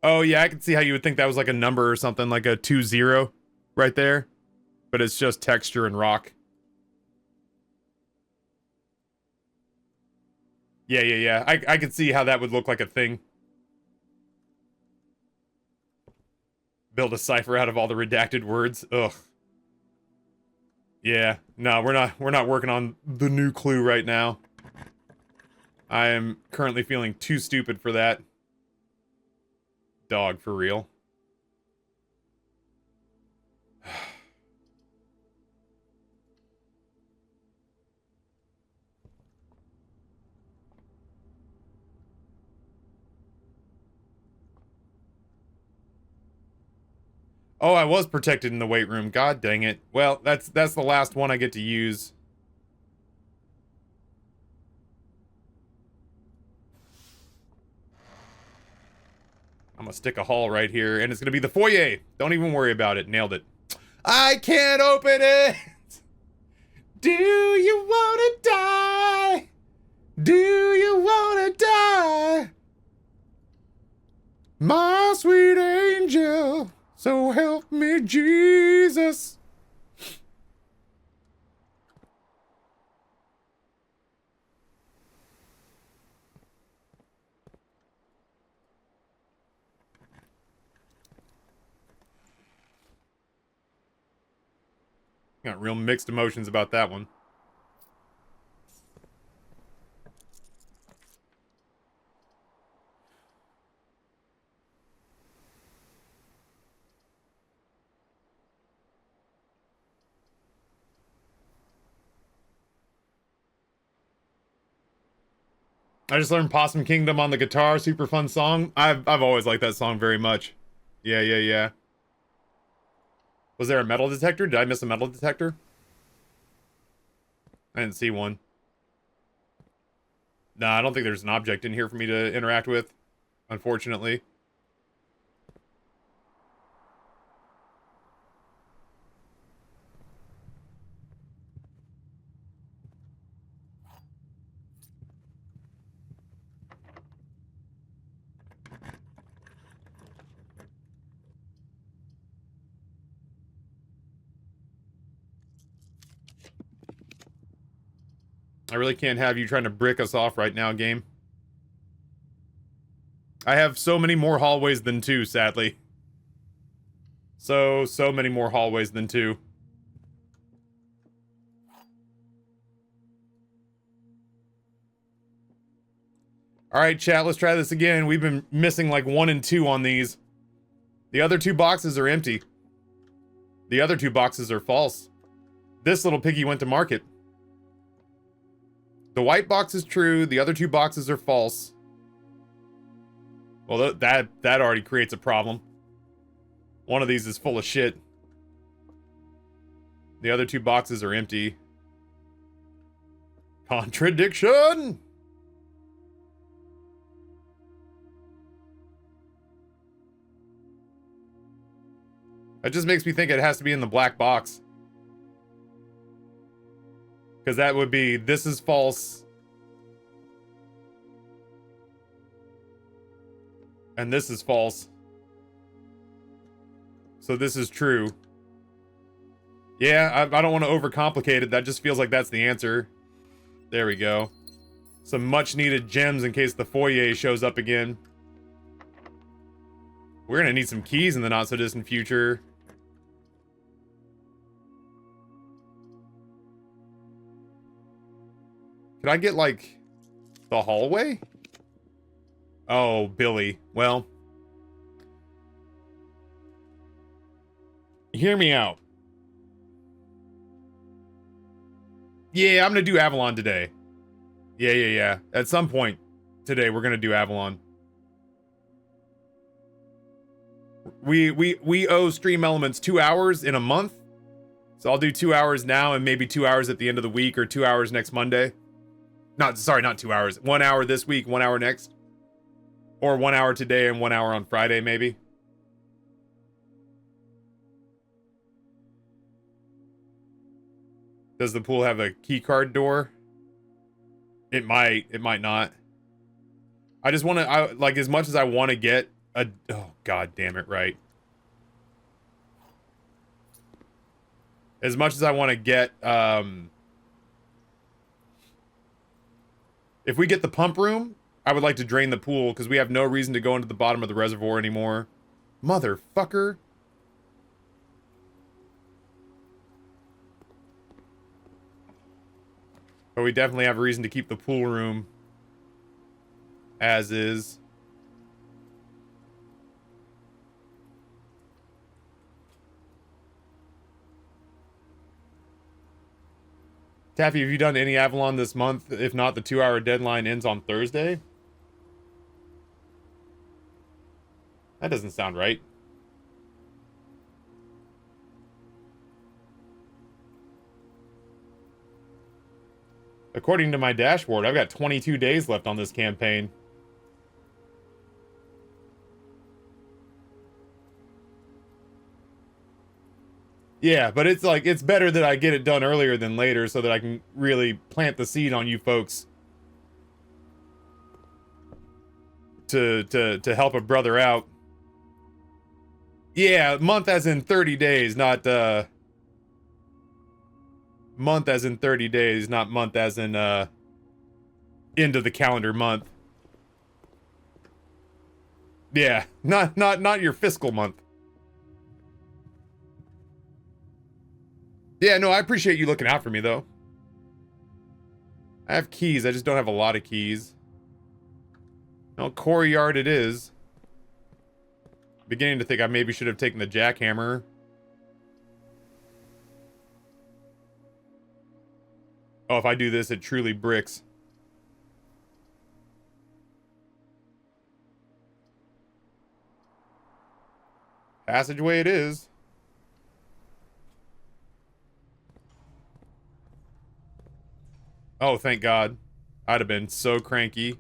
A: Oh yeah, I can see how you would think that was like a number or something, like a 20 right there. But it's just texture and rock. Yeah. I could see how that would look like a thing. Build a cipher out of all the redacted words. Ugh. Yeah, no, we're not working on the new clue right now. I am currently feeling too stupid for that. Dog, for real. Oh, I was protected in the weight room. God dang it. Well, that's the last one I get to use. I'm gonna stick a hall right here, and it's gonna be the foyer. Don't even worry about it. Nailed it. I can't open it! Do you wanna die? Do you wanna die? My sweet angel, so help me, Jesus. Got real mixed emotions about that one. I just learned Possum Kingdom on the guitar. Super fun song. I've always liked that song very much. Yeah. Was there a metal detector? Did I miss a metal detector? I didn't see one. Nah, I don't think there's an object in here for me to interact with, unfortunately. I really can't have you trying to brick us off right now, game. I have so many more hallways than two, sadly. So many more hallways than two. All right, chat, let's try this again. We've been missing like 1 and 2 on these. The other 2 boxes are empty. The other 2 boxes are false. This little piggy went to market. The white box is true. The other 2 boxes are false. Well, that already creates a problem. One of these is full of shit. The other 2 boxes are empty. Contradiction! That just makes me think it has to be in the black box. Because that would be, this is false. And this is false. So this is true. Yeah, I don't want to overcomplicate it. That just feels like that's the answer. There we go. Some much needed gems in case the foyer shows up again. We're gonna need some keys in the not so distant future. Could I get, like, the hallway? Oh, Billy. Well. Hear me out. Yeah, I'm gonna do Avalon today. Yeah. At some point today, we're gonna do Avalon. We owe Stream Elements 2 hours in a month. So I'll do 2 hours now and maybe 2 hours at the end of the week or 2 hours next Monday. Not 2 hours. 1 hour this week, 1 hour next. Or 1 hour today and 1 hour on Friday, maybe. Does the pool have a key card door? It might not. I just want to, like, as much as I want to get a, oh, god damn it, right. As much as I want to get, if we get the pump room, I would like to drain the pool, because we have no reason to go into the bottom of the reservoir anymore. Motherfucker. But we definitely have a reason to keep the pool room as is. Taffy, have you done any Avalon this month? If not, the 2 hour deadline ends on Thursday? That doesn't sound right. According to my dashboard, I've got 22 days left on this campaign. Yeah, but it's like, it's better that I get it done earlier than later so that I can really plant the seed on you folks to help a brother out. Yeah, month as in 30 days, not month as in 30 days, not month as in end of the calendar month. Yeah, not your fiscal month. Yeah, no, I appreciate you looking out for me, though. I have keys, I just don't have a lot of keys. No, core yard it is. Beginning to think I maybe should have taken the jackhammer. Oh, if I do this, it truly bricks. Passageway it is. Oh, thank God. I'd have been so cranky.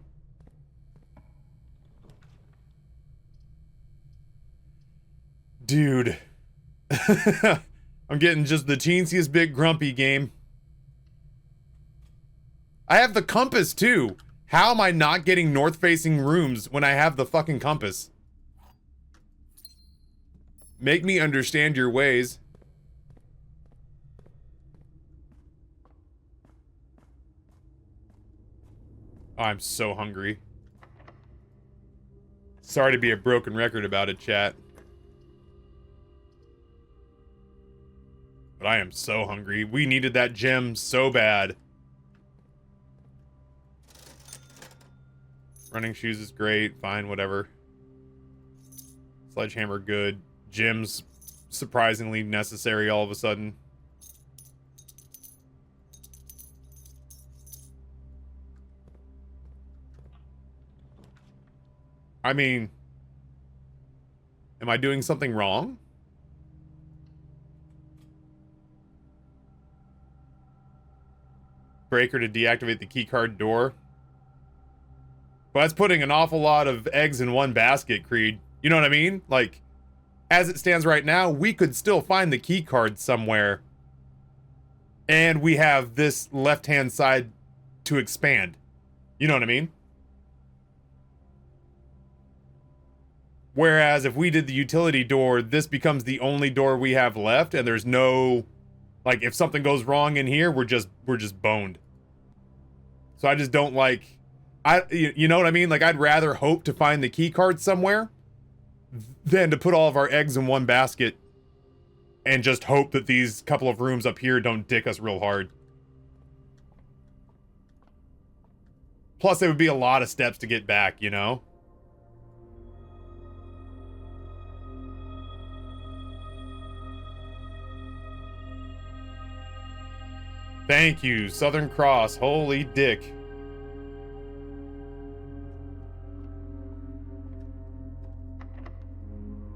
A: Dude. I'm getting just the teensiest big grumpy game. I have the compass, too. How am I not getting north-facing rooms when I have the fucking compass? Make me understand your ways. Oh, I'm so hungry. Sorry to be a broken record about it, chat. But I am so hungry. We needed that gem so bad. Running shoes is great. Fine, whatever. Sledgehammer, good. Gyms, surprisingly necessary all of a sudden. I mean, am I doing something wrong? Breaker to deactivate the keycard door. But that's putting an awful lot of eggs in one basket, Creed. You know what I mean? Like, as it stands right now, we could still find the keycard somewhere. And we have this left-hand side to expand. You know what I mean? Whereas if we did the utility door, this becomes the only door we have left, and there's no, like, if something goes wrong in here, we're just boned. So I just don't like, you know what I mean? Like, I'd rather hope to find the key card somewhere than to put all of our eggs in one basket and just hope that these couple of rooms up here don't dick us real hard. Plus, it would be a lot of steps to get back, you know? Thank you, Southern Cross. Holy dick.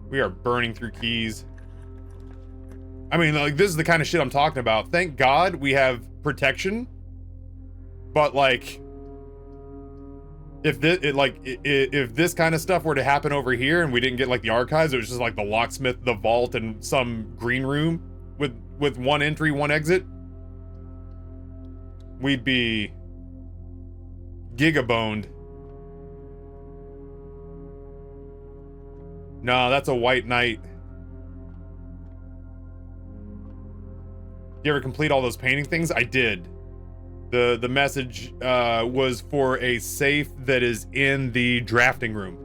A: We are burning through keys. I mean, like, this is the kind of shit I'm talking about. Thank God we have protection. But, like, if this kind of stuff were to happen over here and we didn't get, like, the archives, it was just, like, the locksmith, the vault, and some green room with one entry, one exit, we'd be gigaboned. No, that's a white knight. You ever complete all those painting things? I did. The message was for a safe that is in the drafting room.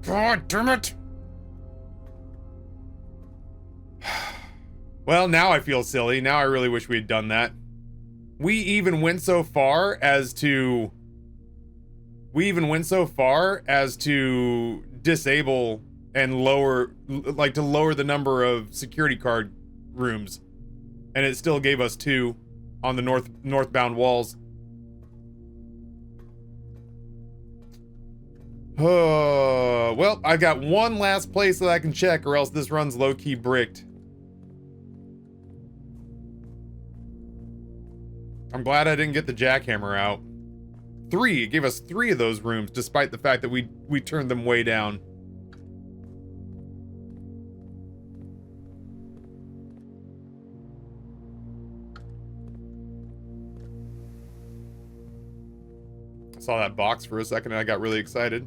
A: God damn it! Well, now I feel silly. Now I really wish we had done that. We even went so far as to disable and lower, like, to lower the number of security card rooms, and it still gave us 2 on the northbound walls. Well, I got one last place that I can check, or else this run's low-key bricked. I'm glad I didn't get the jackhammer out. 3, it gave us 3 of those rooms, despite the fact that we turned them way down. I saw that box for a second and I got really excited.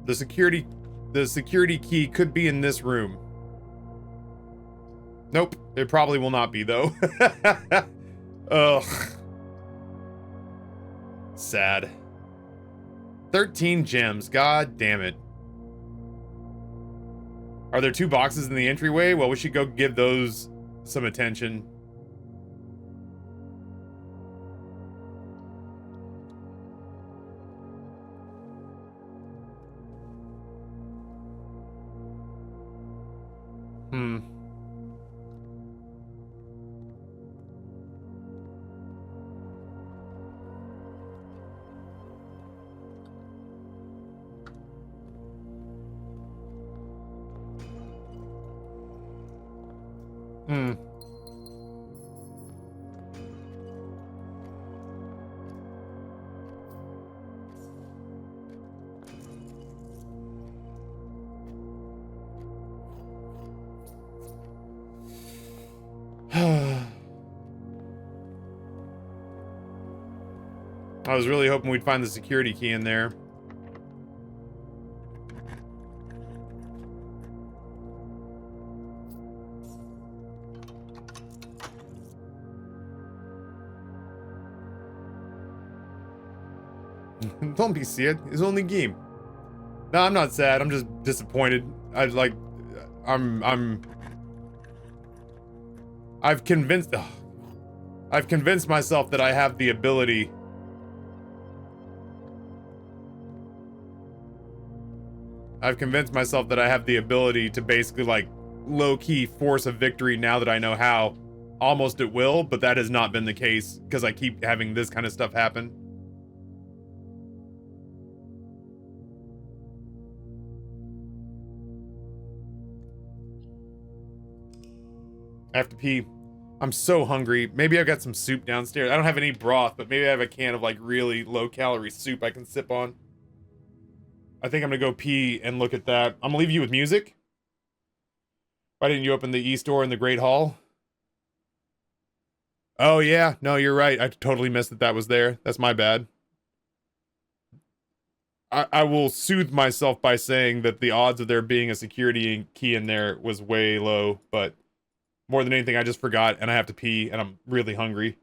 A: The security key could be in this room. Nope, it probably will not be though. Ugh. Sad. 13 gems, god damn it. Are there 2 boxes in the entryway? Well, we should go give those some attention. I was really hoping we'd find the security key in there. Don't be scared, it's only game. No, I'm not sad. I'm just disappointed. I've convinced myself that I have the ability. I've convinced myself that I have the ability to basically like low-key force a victory now that I know how, almost at will, but that has not been the case because I keep having this kind of stuff happen. I have to pee. I'm so hungry. Maybe I've got some soup downstairs. I don't have any broth, but maybe I have a can of like really low-calorie soup I can sip on. I think I'm gonna go pee and look at that. I'm gonna leave you with music. Why didn't you open the e-store in the Great Hall? Oh yeah, no, you're right. I totally missed that that was there. That's my bad. I will soothe myself by saying that the odds of there being a security key in there was way low, but more than anything, I just forgot and I have to pee and I'm really hungry.